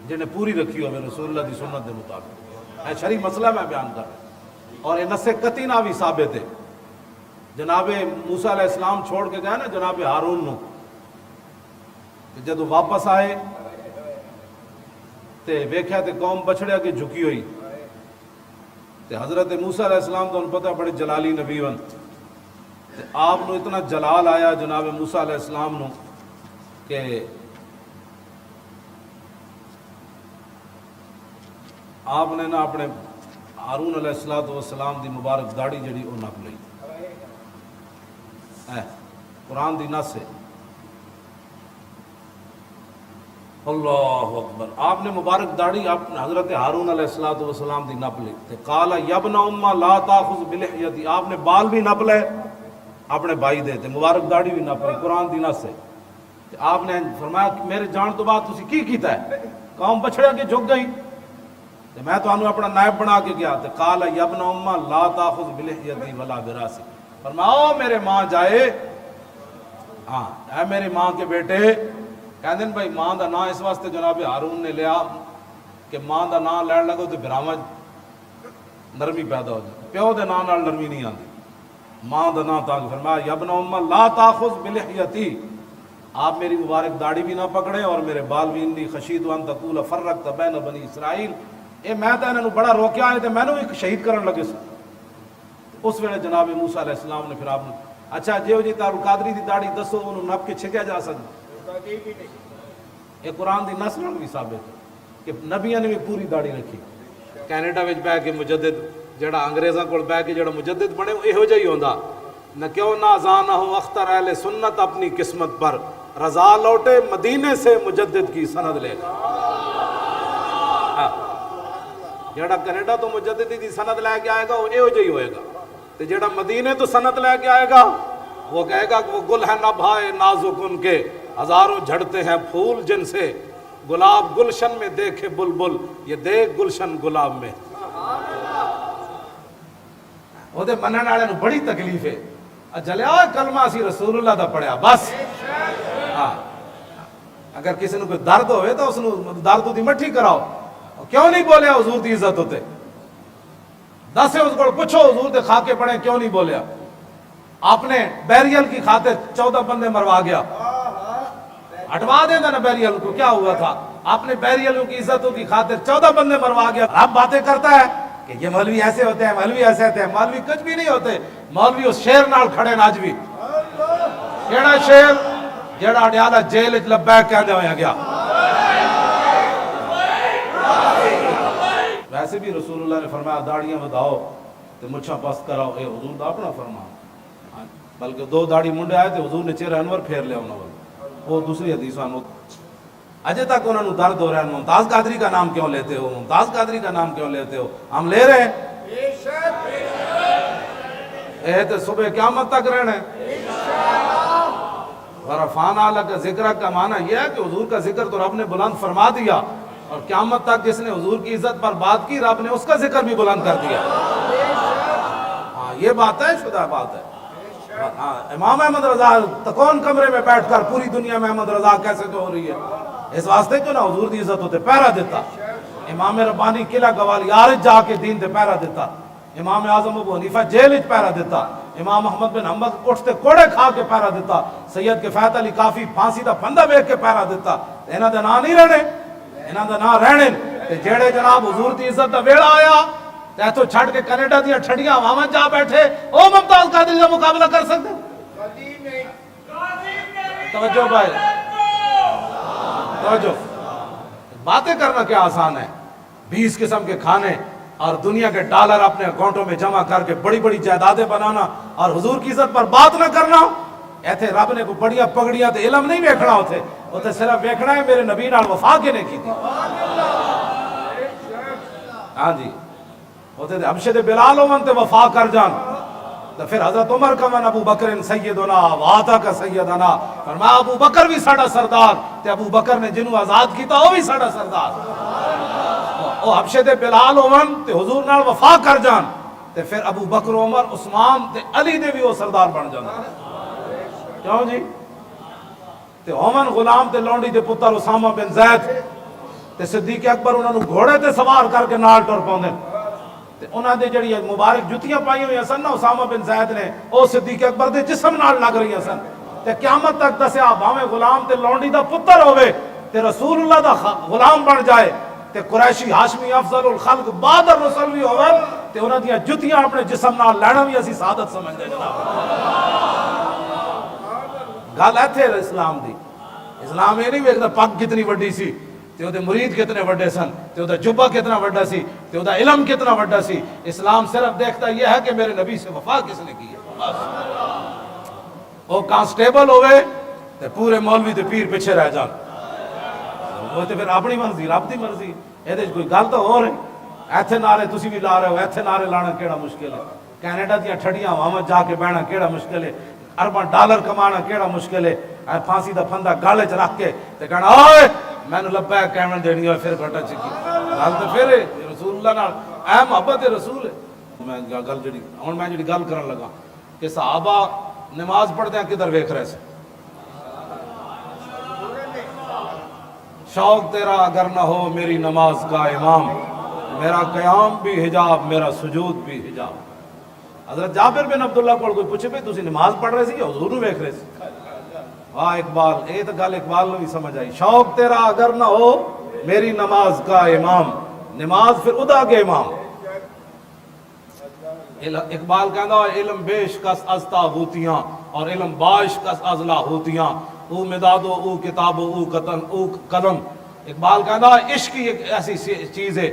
جنہیں پوری رکھی ہوئے رسول اللہ دی سنت دے مطابق۔ یہ شرعی مسئلہ میں بیان کر رہا ہوں، اور یہ نص قطعی بھی ثابت ہے۔ جناب موسیٰ علیہ السلام چھوڑ کے گئے نا جناب ہارون نو، جدو واپس آئے تے ویکھیا تے قوم بچھڑیا کے جھکی ہوئی، تے حضرت موسیٰ علیہ السلام تو انہوں پتہ بڑے جلالی نبی ون، تے آپ نو اتنا جلال آیا جناب موسیٰ علیہ السلام نو کہ آپ نے نا اپنے ہارون علیہ السلام دی مبارک داڑھی جڑی وہ نپ لئی، قرآن دی نص ہے۔ اللہ اکبر. آپ نے مبارک داڑھی آپ نے حضرت ہارون علیہ السلام دی نپ لی تے قال یبن امہ لا تاخذ بلحیتی. آپ نے بال بھی نپ لے اپنے بھائی دے تے مبارک داڑھی بھی نپ لی قرآن دی نص ہے. آپ نے فرمایا کہ میرے جان تو بعد تسی کی کیتا ہے؟ قوم بچھڑے کے جھک گئی تے میں تو اپنا نائب بنا کے گیا. تے قال یبن امہ لا تاخذ بلحیتی ولا براسی. فرماؤ میرے ماں جائے ہاں اے میرے ماں کے بیٹے کہندے بھائی ماں دا نام اس واسطے جناب ہارون نے لیا کہ ماں دا نام لین لگو تو براہمن نرمی پیدا ہو جائے. پیو دے نام نال نرمی نہیں آتی. ماں دا نام تاکہ فرمایا یبن امہ لا تاخذ بلحیتی. آپ میری مبارک داڑھی بھی نہ پکڑے اور میرے بال بھی. انی خشیت ان تقول فرقت بین بنی اسرائیل. اے میں تو انہوں بڑا روکیا ہے تے میں نے بھی شہید کرن لگے سا. اس ویلے جناب موسیٰ علیہ السلام نے پھر آپ نے اچھا جیو جی تارو قادری دی داڑھی دسو انہوں نپ کے چھکیا جا سکتا. یہ قرآن دی نص نال بھی ثابت ہے کہ نبیاں نے بھی پوری داڑھی رکھی. کینیڈا وچ بیٹھ کے مجدد جڑا انگریزاں کول بیٹھ کے جڑا مجدد بنے یہو جہی ہوندا نہ کیوں نہ زانہ ہو اختر اہل سنت اپنی قسمت پر رضا لوٹے مدینے سے مجدد کی سند لے گا. جڑا کینیڈا تو مجددی دی سند لے کے آئے گا وہ یہو جہی ہوئے گا تے جڑا مدینے تو سند لے کے آئے گا وہ کہے گا کہ وہ گل ہے نبھائے نازک ان کے ہزاروں جھڑتے ہیں پھول جن سے گلاب گلشن میں دیکھے بلبل یہ دیکھ گلشن گلاب میں. وہ دے منن والے نوں بڑی تکلیف ہے. جلیا کلمہ اسی رسول اللہ دا پڑھیا بس. اگر کسی نے کوئی درد ہوئے تو اس نو درد دی مٹھی کراؤ. کیوں نہیں بولیا حضور دی عزت ہوتے دس اس کو پوچھو حضور دے خاکے پڑھے کیوں نہیں بولیا. آپ نے بیریل کی خاطر 14 بندے مروا گیا. ہٹوا دیں نا بیریل کو کیا ہوا تھا. آپ نے بیریلوں کی عزتوں کی خاطر 14 بندے مروا گیا. اب باتیں کرتا ہے کہ یہ مولوی ایسے ہوتے ہیں مولوی ایسے ہوتے ہیں. مولوی کچھ بھی نہیں ہوتے. مولوی اس شیر نال کھڑے ناج بھی. کیڑا شیر جیڑا اڈیالہ جیل وچ لبیک کہندے ہویا گیا. ویسے بھی رسول اللہ نے فرمایا داڑیاں بداؤ تے مچھاں پست کراؤ. اے حضور دا اپنا فرمان. بلکہ 2 داڑھی منڈے آئے تے حضور نے چہرہ انور پھیر لیا انہوں نے. وہ دوسری حدیث میں اجے تک انہوں نے درد ہو رہا ہے ممتاز قادری کا نام کیوں لیتے ہو ممتاز قادری کا نام کیوں لیتے ہو. ہم لے رہے ہیں اے تے صبح قیامت تک رہنا ہے. ورفعنا لک ذکرک کا معنی یہ ہے کہ حضور کا ذکر تو رب نے بلند فرما دیا اور قیامت تک جس نے حضور کی عزت پر بات کی رب نے اس کا ذکر بھی بلند کر دیا. ہاں یہ بات ہے شدہ بات ہے. امام احمد رضا تکون کمرے میں بیٹھ کر پوری دنیا میں احمد رضا کیسے تو ہو رہی ہے اس واسطے کیوں نہ حضور دی عزت ہوتے پہرا دیتا. امام ربانی قلعہ گوالی عارض جا کے دین دے پہرا دیتا. امام اعظم ابو حنیفہ جیل وچ پہرا دیتا. امام محمد بن حنبل اٹھتے کوڑے کھا کے پہرا دیتا. سید کفایت علی کافی پھانسی دا پھندا ویکھ کے پہرا دیتا. انہاں دا نام نہیں رہنے انہاں دا نام رہنے تے جڑے جناب حضور دی عزت دا ویڑا آیا تے تو چھڑ کے کینیڈا دیاں ٹھڈیاں ہواواں جا بیٹھے او ممتاز قادری دا مقابلہ کر سکتے. توجہ بھائی توجہ. باتیں کرنا کیا آسان ہے. 20 قسم کے کھانے اور دنیا کے ڈالر اپنے اکاؤنٹوں میں جمع کر کے بڑی بڑی جائیدادیں بنانا اور حضور کی عزت پر بات نہ کرنا. ایتھے رب نے کو بڑیاں پگڑیاں تے علم نہیں ویکھنا ہوتے اوتے صرف ویکھنا ہے میرے نبی نال وفا کنے کی تھی. ہاں جی اوتے تے حبشے دے بلال ہون تے وفا کر جان. تو پھر حضرت عمر کا من ابو بکر سیدنا واتا کا سیدنا فرمایا ابو بکر بھی ساڈا سردار تے ابو بکر نے جنوں آزاد کیتا او بھی ساڈا سردار. او حبشے دے بلال ہون تے حضور نال وفا کر جان تے پھر ابو بکر عمر عثمان تے علی دے بھی او سردار بن جان. کیوں جی تے ہومن غلام تے لونڈی دے پتر اسامہ بن زید تے صدیق اکبر انہاں نوں گھوڑے تے سوار کر کے نال ٹر پاوندے تے انہاں دے جڑی مبارک جُتیاں پائی ہوئی سن نا اسامہ بن زید نے او صدیق اکبر دے جسم نال لگ رہی سن تے قیامت تک دسیا بھاویں غلام تے لونڈی دا پتر ہوے تے رسول اللہ دا غلام بن جائے تے قریشی ہاشمی افضل الخلق بعد الرسل بھی ہوے تے انہاں دیاں جُتیاں اپنے جسم نال لینا بھی اسی سعادت سمجھدے جناب. گل ایتھے اسلام دی. اسلام یہ نہیں ویکھدا پگ کتنی وڈی سی تے او دے مرید کتنے وڈے سن تے او دا جبہ کتنا وڈا سی تے او دا علم کتنا وڈا سی. اسلام صرف دیکھتا یہ ہے کہ میرے نبی سے وفا کس نے کی ہے. او کانسٹیبل ہوئے تے پورے مولوی تے پیر پیچھے رہ جان. وہ تو پھر اپنی مرضی رب کی مرضی یہ کوئی گل تو ہو رہی ایتھے نعرے تسی بھی لا رہے ہو ایتھے نعرے لانا کیڑا مشکل ہے کینیڈا دیا ٹھڑیاں ہواواں جا کے بہنا کیڑا مشکل ہے ارباں ڈالر کمانا کیڑا مشکل ہے پھانسی دا پھندا گالے چ رکھ کے تے کہنا اوئے مینوں لبیک کہن دینی ہے پھر گھٹا چکی گل تے پھر رسول اللہ نال اے محبت رسول ہے میں گل جڑی ہن میں جڑی گل کرن لگا کہ صحابہ نماز پڑھدے کدھر ویکھ رہے سے شوق تیرا اگر نہ ہو میری نماز کا امام میرا قیام بھی حجاب میرا سجود بھی حجاب حضرت جابر بن عبداللہ کو کوئی پوچھے بھئی تسی نماز پڑھ رہے سی یا حضور نو ویکھ رہے سی واہ اقبال یہ تو گل اقبال نو بھی سمجھ آئی شوق تیرا اگر نہ ہو میری نماز کا امام نماز پھر ادا کے امام اقبال کہنا علم بیش کس از تاغوتیاں اور علم باش کس از لاہوتیاں او مدادو او کتابو او قلم اقبال کہنا عشق ایک ایسی چیز ہے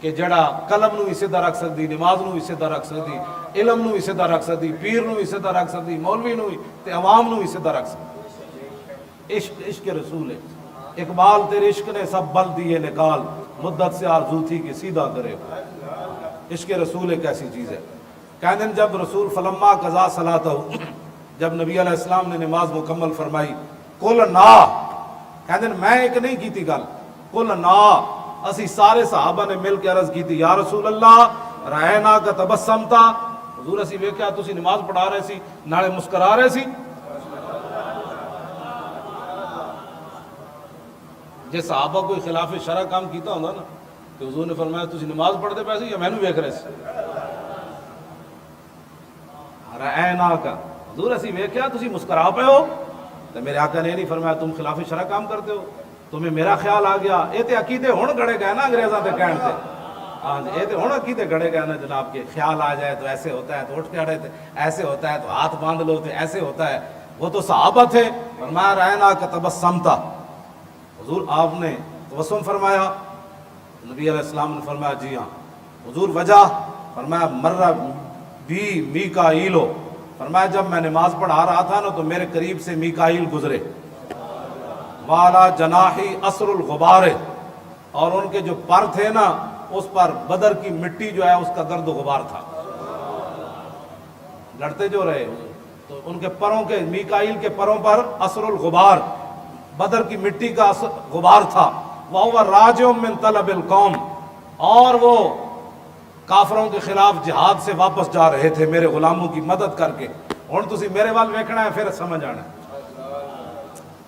کہ جڑا قلم نو بھی سیدھا رکھ سکتی نماز نو بھی سیدھا رکھ سکتی علم نو بھی سیدھا رکھ سکتی پیر نو بھی سیدھا رکھ سکتی مولوی نو بھی تے عوام نو بھی سیدھا رکھ سکتی عشق رسول ہے اقبال تیرے عشق نے سب بل دیے نکال مدت سے آرزو تھی کہ سیدھا کرے عشق رسول ایک ایسی چیز ہے کہنے جب رسول فلما قضا صلاتہ جب نبی علیہ السلام نے نماز مکمل فرمائی قل نا کہنے میں ایک نہیں کی تھی گل قل نا اسی سارے صحابہ نے مل کے عرض کی تھی یا رسول اللہ رائنا کا تبسم تھا حضور اسی ویکھیا تسی نماز پڑھا رہے سی نالے مسکرا رہے سی جے صحابہ کوئی خلاف شرع کام کیتا ہوندا نا کہ حضور نے فرمایا تسی نماز پڑھتے پے سی یا مینوں ویکھ رہے سی رائنا کا حضور اسی ویکھیا تسی مسکرا پے ہو تو میرے آقا نے نہیں فرمایا تم خلاف شرع کام کرتے ہو تمہیں میرا خیال آ گیا یہ تو عقیدے ہن گڑے گئے نا انگریزاں دے کہن سے ہاں جی یہ تو ہن عقیدے گڑے گئے نا جناب کے خیال آ جائے تو ایسے ہوتا ہے تو اٹھ کے اڑے تھے ایسے ہوتا ہے تو ہاتھ باندھ لو تو ایسے ہوتا ہے وہ تو صحابہ تھے فرمایا رائنا کا تبسم تھا حضور آپ نے تبسم فرمایا نبی علیہ السلام نے فرمایا جی ہاں حضور وجہ فرمایا مرہ بھی میکائیلو فرمایا جب میں نماز پڑھا رہا تھا نا تو میرے قریب سے میکائیل گزرے والا جناحی اثر الغبار اور ان کے جو پر تھے نا اس پر بدر کی مٹی جو ہے اس کا گرد و غبار تھا لڑتے جو رہے تو ان کے پروں کے میکائیل کے پروں پر اثر الغبار بدر کی مٹی کا غبار تھا وَهُوَ رَاجِعٌ مِّن طَلَبِ الْقَوْمِ اور وہ کافروں کے خلاف جہاد سے واپس جا رہے تھے میرے غلاموں کی مدد کر کے ہن تسی میرے وال ویکھنا ہے پھر سمجھ آنا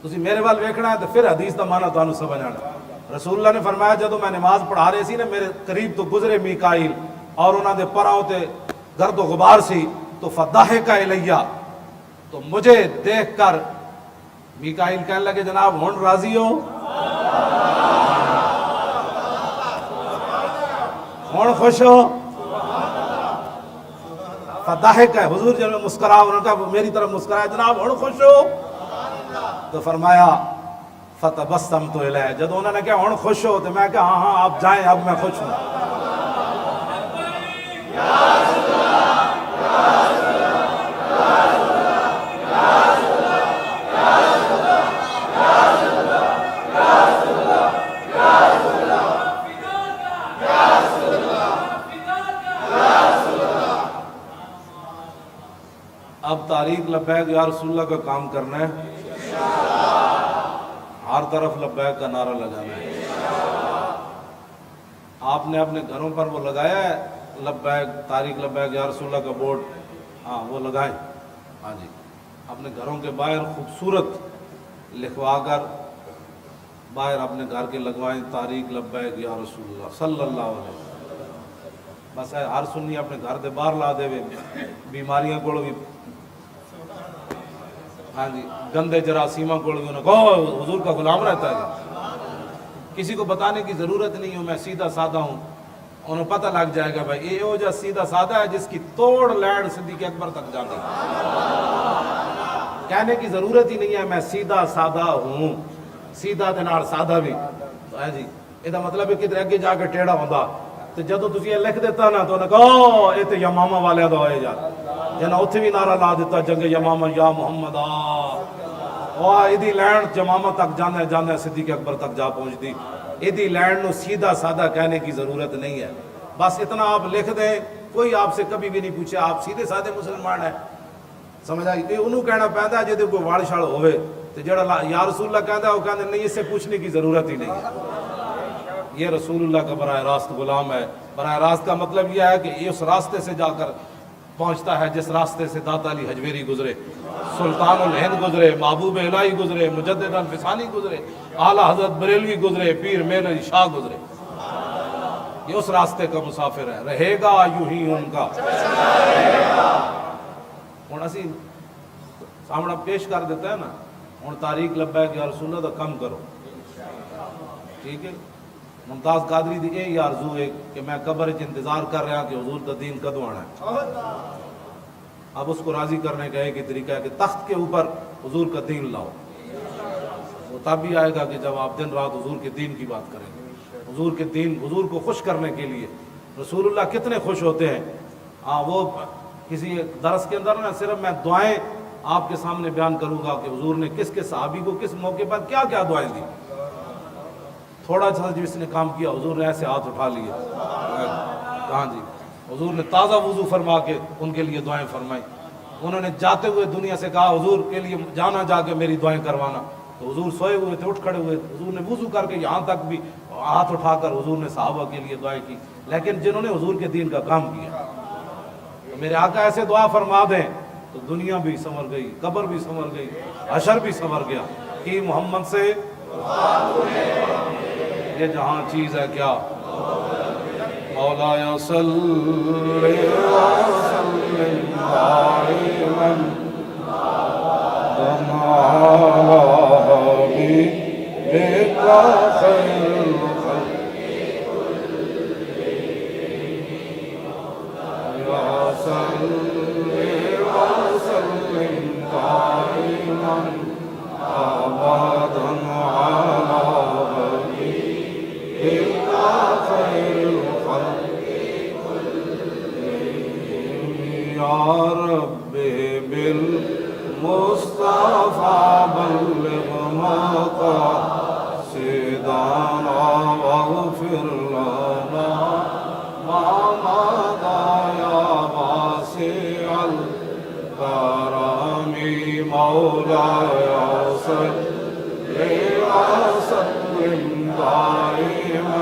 تسی میرے وال ویکھنا ہے تو پھر حدیث دا معنی تانوں سمجھ آنا رسول اللہ نے فرمایا جدوں میں نماز پڑھا رہے سی نا میرے قریب تو گزرے میکائیل اور انہاں دے پراں تے گرد و غبار سی تو فضحک الیہ تو مجھے دیکھ کر میکائیل کہنے لگے جناب ہن راضی ہو ہن خوش ہو فضحک ہے حضور جب مسکرا انہوں نے کہا میری طرف مسکرایا جناب ہن خوش ہو تو فرمایا فتبسمت الیہ جب انہوں نے کہا ہن خوش ہو تو میں کہا ہاں ہاں آپ جائیں اب میں خوش ہوں اب تاریخ لبیک یا رسول اللہ کا کام کرنا ہے ہر طرف لبیک کا نعرہ لگانا ہے آپ نے اپنے گھروں پر وہ لگایا ہے لبیک تاریخ لبیک یا رسول اللہ کا بورڈ ہاں وہ لگائیں ہاں جی اپنے گھروں کے باہر خوبصورت لکھوا کر باہر اپنے گھر کے لگوائیں تاریخ لبیک یا رسول اللہ صلی اللہ علیہ وسلم بس ہر سنی اپنے گھر دے باہر لا دے بیماریاں کو بھی ہاں جی گندے جراثیمہ کو بھی انہوں کہو حضور کا غلام رہتا ہے کسی کو بتانے کی ضرورت نہیں ہوں میں سیدھا سادہ ہوں انہوں پتہ لگ جائے گا بھائی یہ وہ جو سیدھا سادہ ہے جس کی توڑ لینڈ صدیق اکبر تک جاتی کہنے کی ضرورت ہی نہیں ہے میں سیدھا سادہ ہوں سیدھا دے نال سادہ بھی ہے جی یہ مطلب ہے کدھر اگے جا کے ٹیڑھا ہوندا تو جدو تسی یہ لکھ دیتا نا تو انہیں کہا یہ تو یمامہ والے دا ہوئے جا جنہاں اتھے بھی نعرہ لا دیتا جنگ یمامہ یا محمد اور ایدی لینڈ جمامہ تک جانا جانا صدیق اکبر تک جا پہنچتی. ایدی لینڈ نو سیدھا سادہ کہنے کی ضرورت نہیں ہے. بس اتنا آپ لکھ دیں, کوئی آپ سے کبھی بھی نہیں پوچھے آپ سیدھے سادے مسلمان ہیں. سمجھ آئی؟ کہ انہوں کہنا پہنتا ہے جیدے کوئی واڑ شاڑ ہوئے تو جڑا یا رسول اللہ کہتا ہے وہ کہتے ہیں نہیں, اس سے پوچھنے کی ضرورت ہی نہیں ہے. یہ رسول اللہ کا براہ راست غلام ہے. براہ راست کا مطلب یہ ہے کہ یہ اس راستے سے جا کر پہنچتا ہے جس راستے سے داتا علی حجویری گزرے, سلطان الہند گزرے, محبوب الہی گزرے, مجدد الفسانی گزرے, اعلیٰ حضرت بریلوی گزرے, پیر میر علی شاہ گزرے. یہ اس راستے کا مسافر ہے. رہے گا یوں ہی ان کا. ہوں اسی سامنا پیش کر دیتا ہے نا, ہوں تاریخ لبا ہے کہ رسول اللہ دا کم کرو. ٹھیک ہے, ممتاز قادری دی یہ آرزو ہے کہ میں قبر انتظار کر رہا کہ حضور کا دین کدو آنا ہے. اب اس کو راضی کرنے کا ایک ہی طریقہ ہے کہ تخت کے اوپر حضور کا دین لاؤ. وہ تب بھی آئے گا کہ جب آپ دن رات حضور کے دین کی بات کریں گے. حضور کے دین, حضور کو خوش کرنے کے لیے رسول اللہ کتنے خوش ہوتے ہیں. وہ کسی درس کے اندر نا صرف میں دعائیں آپ کے سامنے بیان کروں گا کہ حضور نے کس کس صحابی کو کس موقع پر کیا کیا دعائیں دی. تھوڑا سا جس نے کام کیا حضور نے ایسے ہاتھ اٹھا لیے. ہاں جی, حضور نے تازہ وضو فرما کے ان کے لیے دعائیں فرمائیں. انہوں نے جاتے ہوئے دنیا سے کہا حضور کے لیے جانا جا کے میری دعائیں کروانا. تو حضور سوئے ہوئے تھے, اٹھ کھڑے ہوئے, حضور نے وضو کر کے یہاں تک بھی ہاتھ اٹھا کر حضور نے صحابہ کے لیے دعائیں کی. لیکن جنہوں نے حضور کے دین کا کام کیا, تو میرے آقا ایسے دعا فرما دیں تو دنیا بھی سنور گئی, قبر بھی سنور گئی, حشر بھی سنور گیا. کہ محمد سے یہ جہاں چیز ہے کیا. مولا صلی وسلم دائما حبیبک خیر الخلق یا صلی وسلم دائما ابدا یا رب بالمصطفى بلغ مقاصدنا واغفر لنا ما مضى یا واسع الکرم مولاي صل وسلم دائما